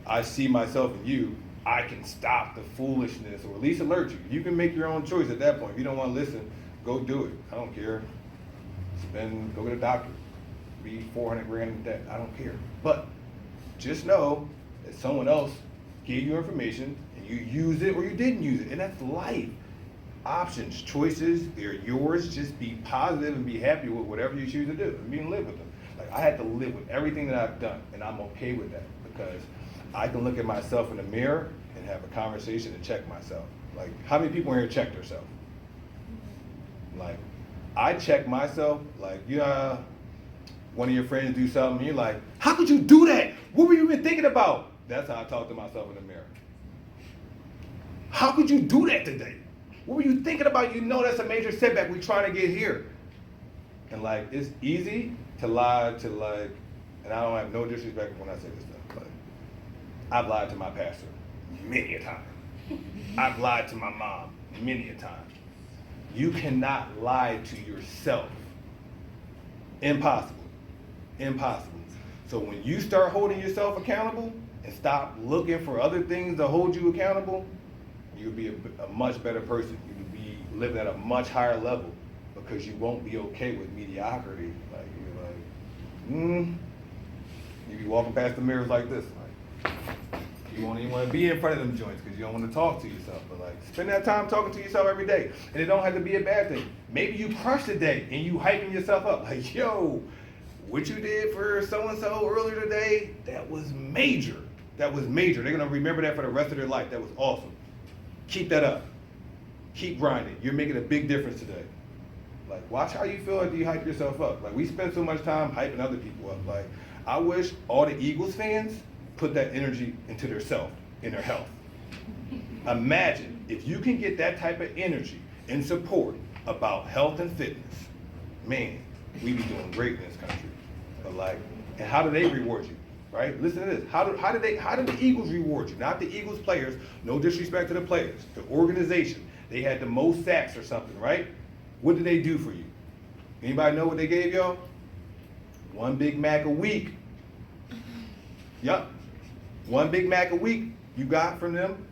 I see myself in you. I can stop the foolishness, or at least alert you. You can make your own choice at that point. If you don't want to listen, go do it. I don't care. Go get a doctor. Be 400 grand in debt. I don't care. But just know that someone else gave you information and you used it or you didn't use it. And that's life. Options, choices, they're yours. Just be positive and be happy with whatever you choose to do. And you can live with them. Like I had to live with everything that I've done, and I'm okay with that because I can look at myself in the mirror and have a conversation and check myself. Like how many people in here check themselves? Like I check myself. Like one of your friends do something, and you're like, how could you do that? What were you even thinking about? That's how I talk to myself in the mirror. How could you do that today? What were you thinking about? You know that's a major setback. We're trying to get here. And like, it's easy to lie to like, and I don't have no disrespect when I say this stuff, but I've lied to my pastor many a time. I've lied to my mom many a time. You cannot lie to yourself. Impossible. Impossible. So when you start holding yourself accountable and stop looking for other things to hold you accountable, you'll be a much better person. You'll be living at a much higher level because you won't be okay with mediocrity. Like you're like, you be walking past the mirrors like this. Like, you won't even want to be in front of them joints because you don't want to talk to yourself. But like, spend that time talking to yourself every day. And it don't have to be a bad thing. Maybe you crushed the day and you hyping yourself up. Like, yo, what you did for so-and-so earlier today, that was major. That was major. They're going to remember that for the rest of their life. That was awesome. Keep that up. Keep grinding. You're making a big difference today. Like, watch how you feel after you hype yourself up. Like, we spend so much time hyping other people up. Like, I wish all the Eagles fans put that energy into their self, in their health. Imagine if you can get that type of energy and support about health and fitness, man, we be doing great in this country. But like, and how do they reward you? Right? Listen to this. How do the Eagles reward you? Not the Eagles players. No disrespect to the players. The organization. They had the most sacks or something, right? What did they do for you? Anybody know what they gave y'all? 1 Big Mac a week. Yup. 1 Big Mac a week you got from them.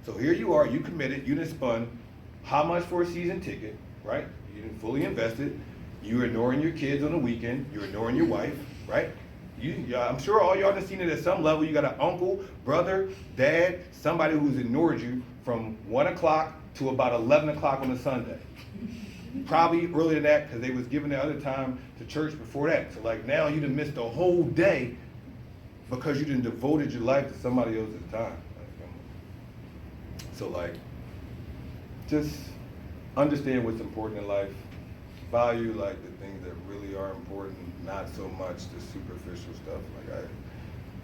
So here you are. You committed. You done spun. How much for a season ticket, right? You didn't fully invested. You're ignoring your kids on the weekend. You're ignoring your wife, right? I'm sure all y'all done seen it at some level. You got an uncle, brother, dad, somebody who's ignored you from 1 o'clock to about 11 o'clock on a Sunday. Probably earlier than that because they was giving the other time to church before that. So like now you done missed the whole day because you done devoted your life to somebody else's time. So like, just understand what's important in life. value like the things that really are important, not so much the superficial stuff. Like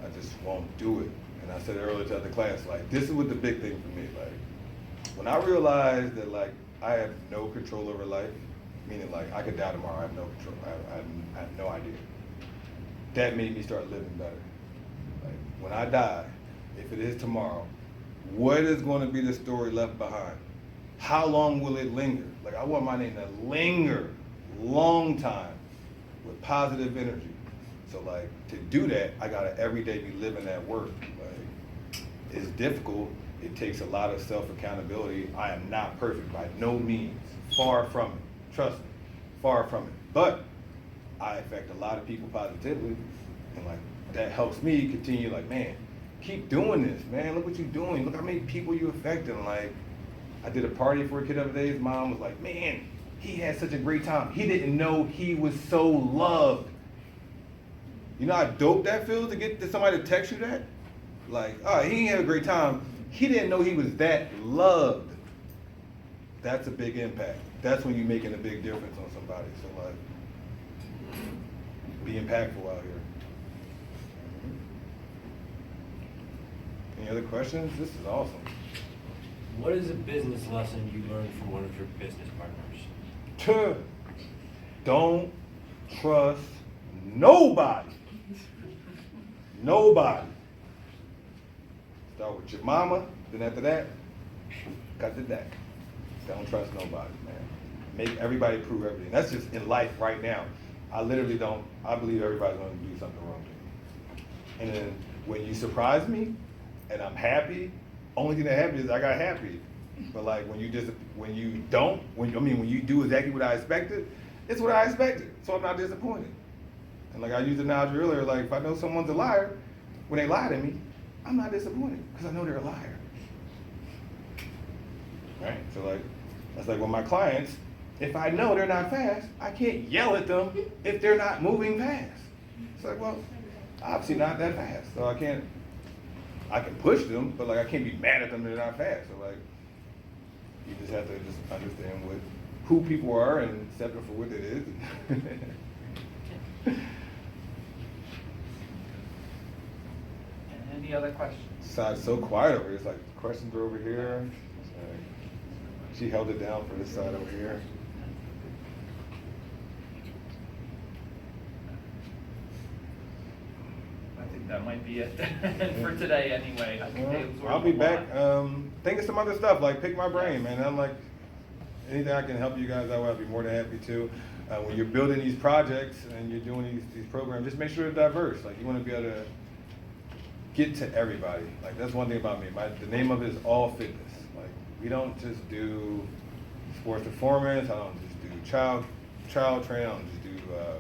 I just won't do it. And I said earlier to the class, like this is what the big thing for me. Like when I realized that like I have no control over life, meaning like I could die tomorrow, I have no control. I have no idea. That made me start living better. Like when I die, if it is tomorrow, what is going to be the story left behind? How long will it linger? Like I want my name to linger long time with positive energy. So like to do that, I gotta every day be living that work. Like it's difficult. It takes a lot of self-accountability. I am not perfect by no means. Far from it. Trust me. Far from it. But I affect a lot of people positively. And like that helps me continue like, man, keep doing this, man. Look what you're doing. Look how many people you affecting. Like I did a party for a kid the other day. His mom was like, man, he had such a great time. He didn't know he was so loved. You know how dope that feels to get to somebody to text you that? Like, oh, he didn't have a great time. He didn't know he was that loved. That's a big impact. That's when you're making a big difference on somebody. So like, be impactful out here. Any other questions? This is awesome. What is a business lesson you learned from one of your business partners? Don't trust nobody. Nobody. Start with your mama, then after that, cut the deck. Don't trust nobody, man. Make everybody prove everything. That's just in life right now. I literally don't, I believe everybody's gonna do something wrong to me. And then when you surprise me and I'm happy, only thing that happens is I got happy. But like when you do exactly what I expected, it's what I expected. So I'm not disappointed. And like I used the analogy earlier, like if I know someone's a liar, when they lie to me, I'm not disappointed because I know they're a liar. Right? So like, that's like with my clients, if I know they're not fast, I can't yell at them if they're not moving fast. It's like, well, obviously not that fast. So I can push them, but like I can't be mad at them if they're not fast. So like, you just have to just understand who people are and accept it for what it is. Any other questions? Side's so quiet over here. It's like questions are over here. She held it down for this side over here. I think that might be it for today anyway. I think they absorbed I'll be a back. lot. Think of some other stuff, like pick my brain, man. I'm like, anything I can help you guys out with, I'd be more than happy to. When you're building these projects and you're doing these programs, just make sure they're diverse. Like you want to be able to get to everybody. Like that's one thing about me. The name of it is All Fitness. Like we don't just do sports performance. I don't just do child training. I don't just do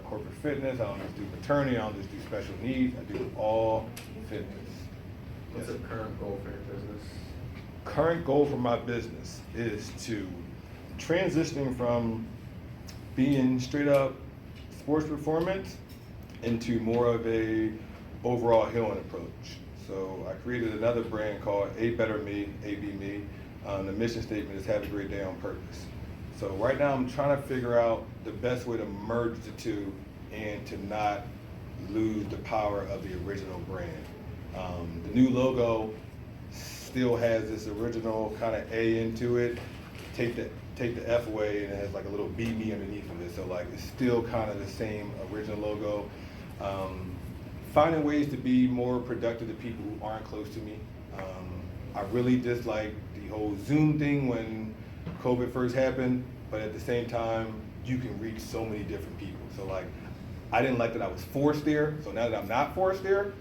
corporate fitness. I don't just do maternity. I don't just do special needs. I do all fitness. What's the current goal for your business? Current goal for my business is to transitioning from being straight up sports performance into more of a overall healing approach. So I created another brand called A Better Me, AB Me. The mission statement is have a great day on purpose. So right now I'm trying to figure out the best way to merge the two and to not lose the power of the original brand. The new logo still has this original kind of A into it. Take the F away and it has like a little BB underneath of it. So like it's still kind of the same original logo. Finding ways to be more productive to people who aren't close to me. I really dislike the whole Zoom thing when COVID first happened, but at the same time, you can reach so many different people. So like, I didn't like that I was forced there. So now that I'm not forced there,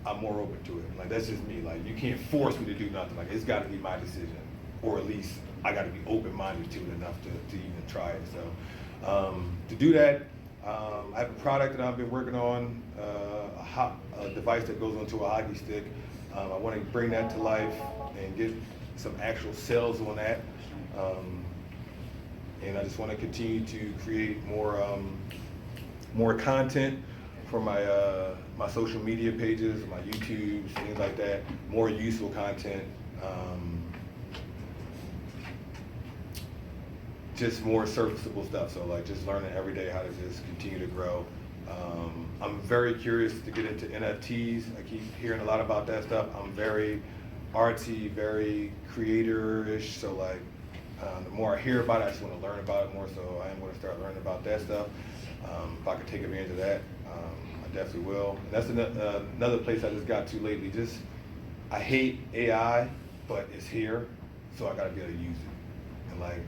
I'm more open to it. Like that's just me. Like you can't force me to do nothing. Like it's got to be my decision, or at least I got to be open-minded to it enough to even try it. So to do that, I have a product that I've been working on, a device that goes onto a hockey stick. I want to bring that to life and get some actual sales on that. And I just want to continue to create more content for my social media pages, my YouTubes, things like that. More useful content. just more serviceable stuff. So like just learning every day how to just continue to grow. I'm very curious to get into NFTs. I keep hearing a lot about that stuff. I'm very artsy, very creator-ish. So like the more I hear about it, I just want to learn about it more. So I am going to start learning about that stuff. If I could take advantage of that, I definitely will. And that's another place I just got to lately. Just I hate AI, but it's here, so I got to be able to use it. And like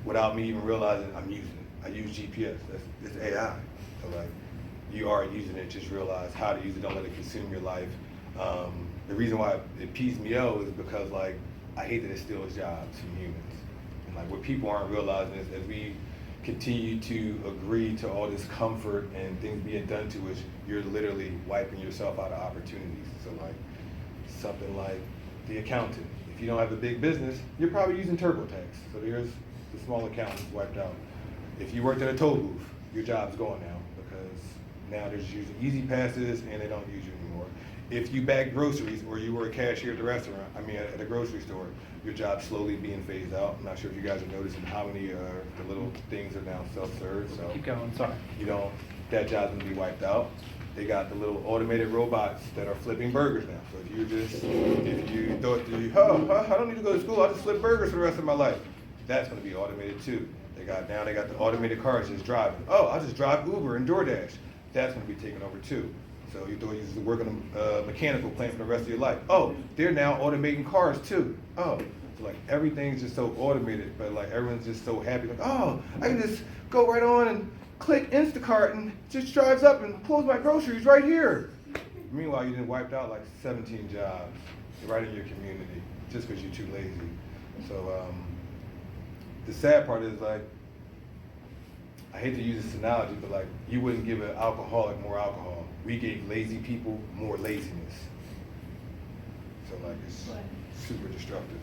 without me even realizing I'm using it. I use GPS. It's AI. So like you are using it, just realize how to use it. Don't let it consume your life. The reason why it pees me out is because like I hate that it steals jobs from humans. And like what people aren't realizing is as we continue to agree to all this comfort and things being done to us, you're literally wiping yourself out of opportunities. So like something like the accountant. If you don't have a big business, you're probably using TurboTax. So there's the small accountants wiped out. If you worked at a toll booth, your job's gone now because now they're just using easy passes and they don't use you anymore. If you bag groceries or you were a cashier at the restaurant, at a grocery store, your job's slowly being phased out. I'm not sure if you guys are noticing how many the little things are now self-serve. So Keep going, sorry. That job's gonna be wiped out. They got the little automated robots that are flipping burgers now. So if you thought, I don't need to go to school, I'll just flip burgers for the rest of my life. That's gonna be automated too. They got the automated cars just driving. Oh, I'll just drive Uber and DoorDash. That's gonna be taken over too. So you thought you used to work on a mechanical plant for the rest of your life. Oh, they're now automating cars too. Oh, so like everything's just so automated, but like everyone's just so happy. Like, oh, I can just go right on and click Instacart and just drives up and pulls my groceries right here. Meanwhile, you done wiped out like 17 jobs right in your community just because you're too lazy. So the sad part is like, I hate to use this analogy, but like you wouldn't give an alcoholic more alcohol. We gave lazy people more laziness. So like it's super destructive.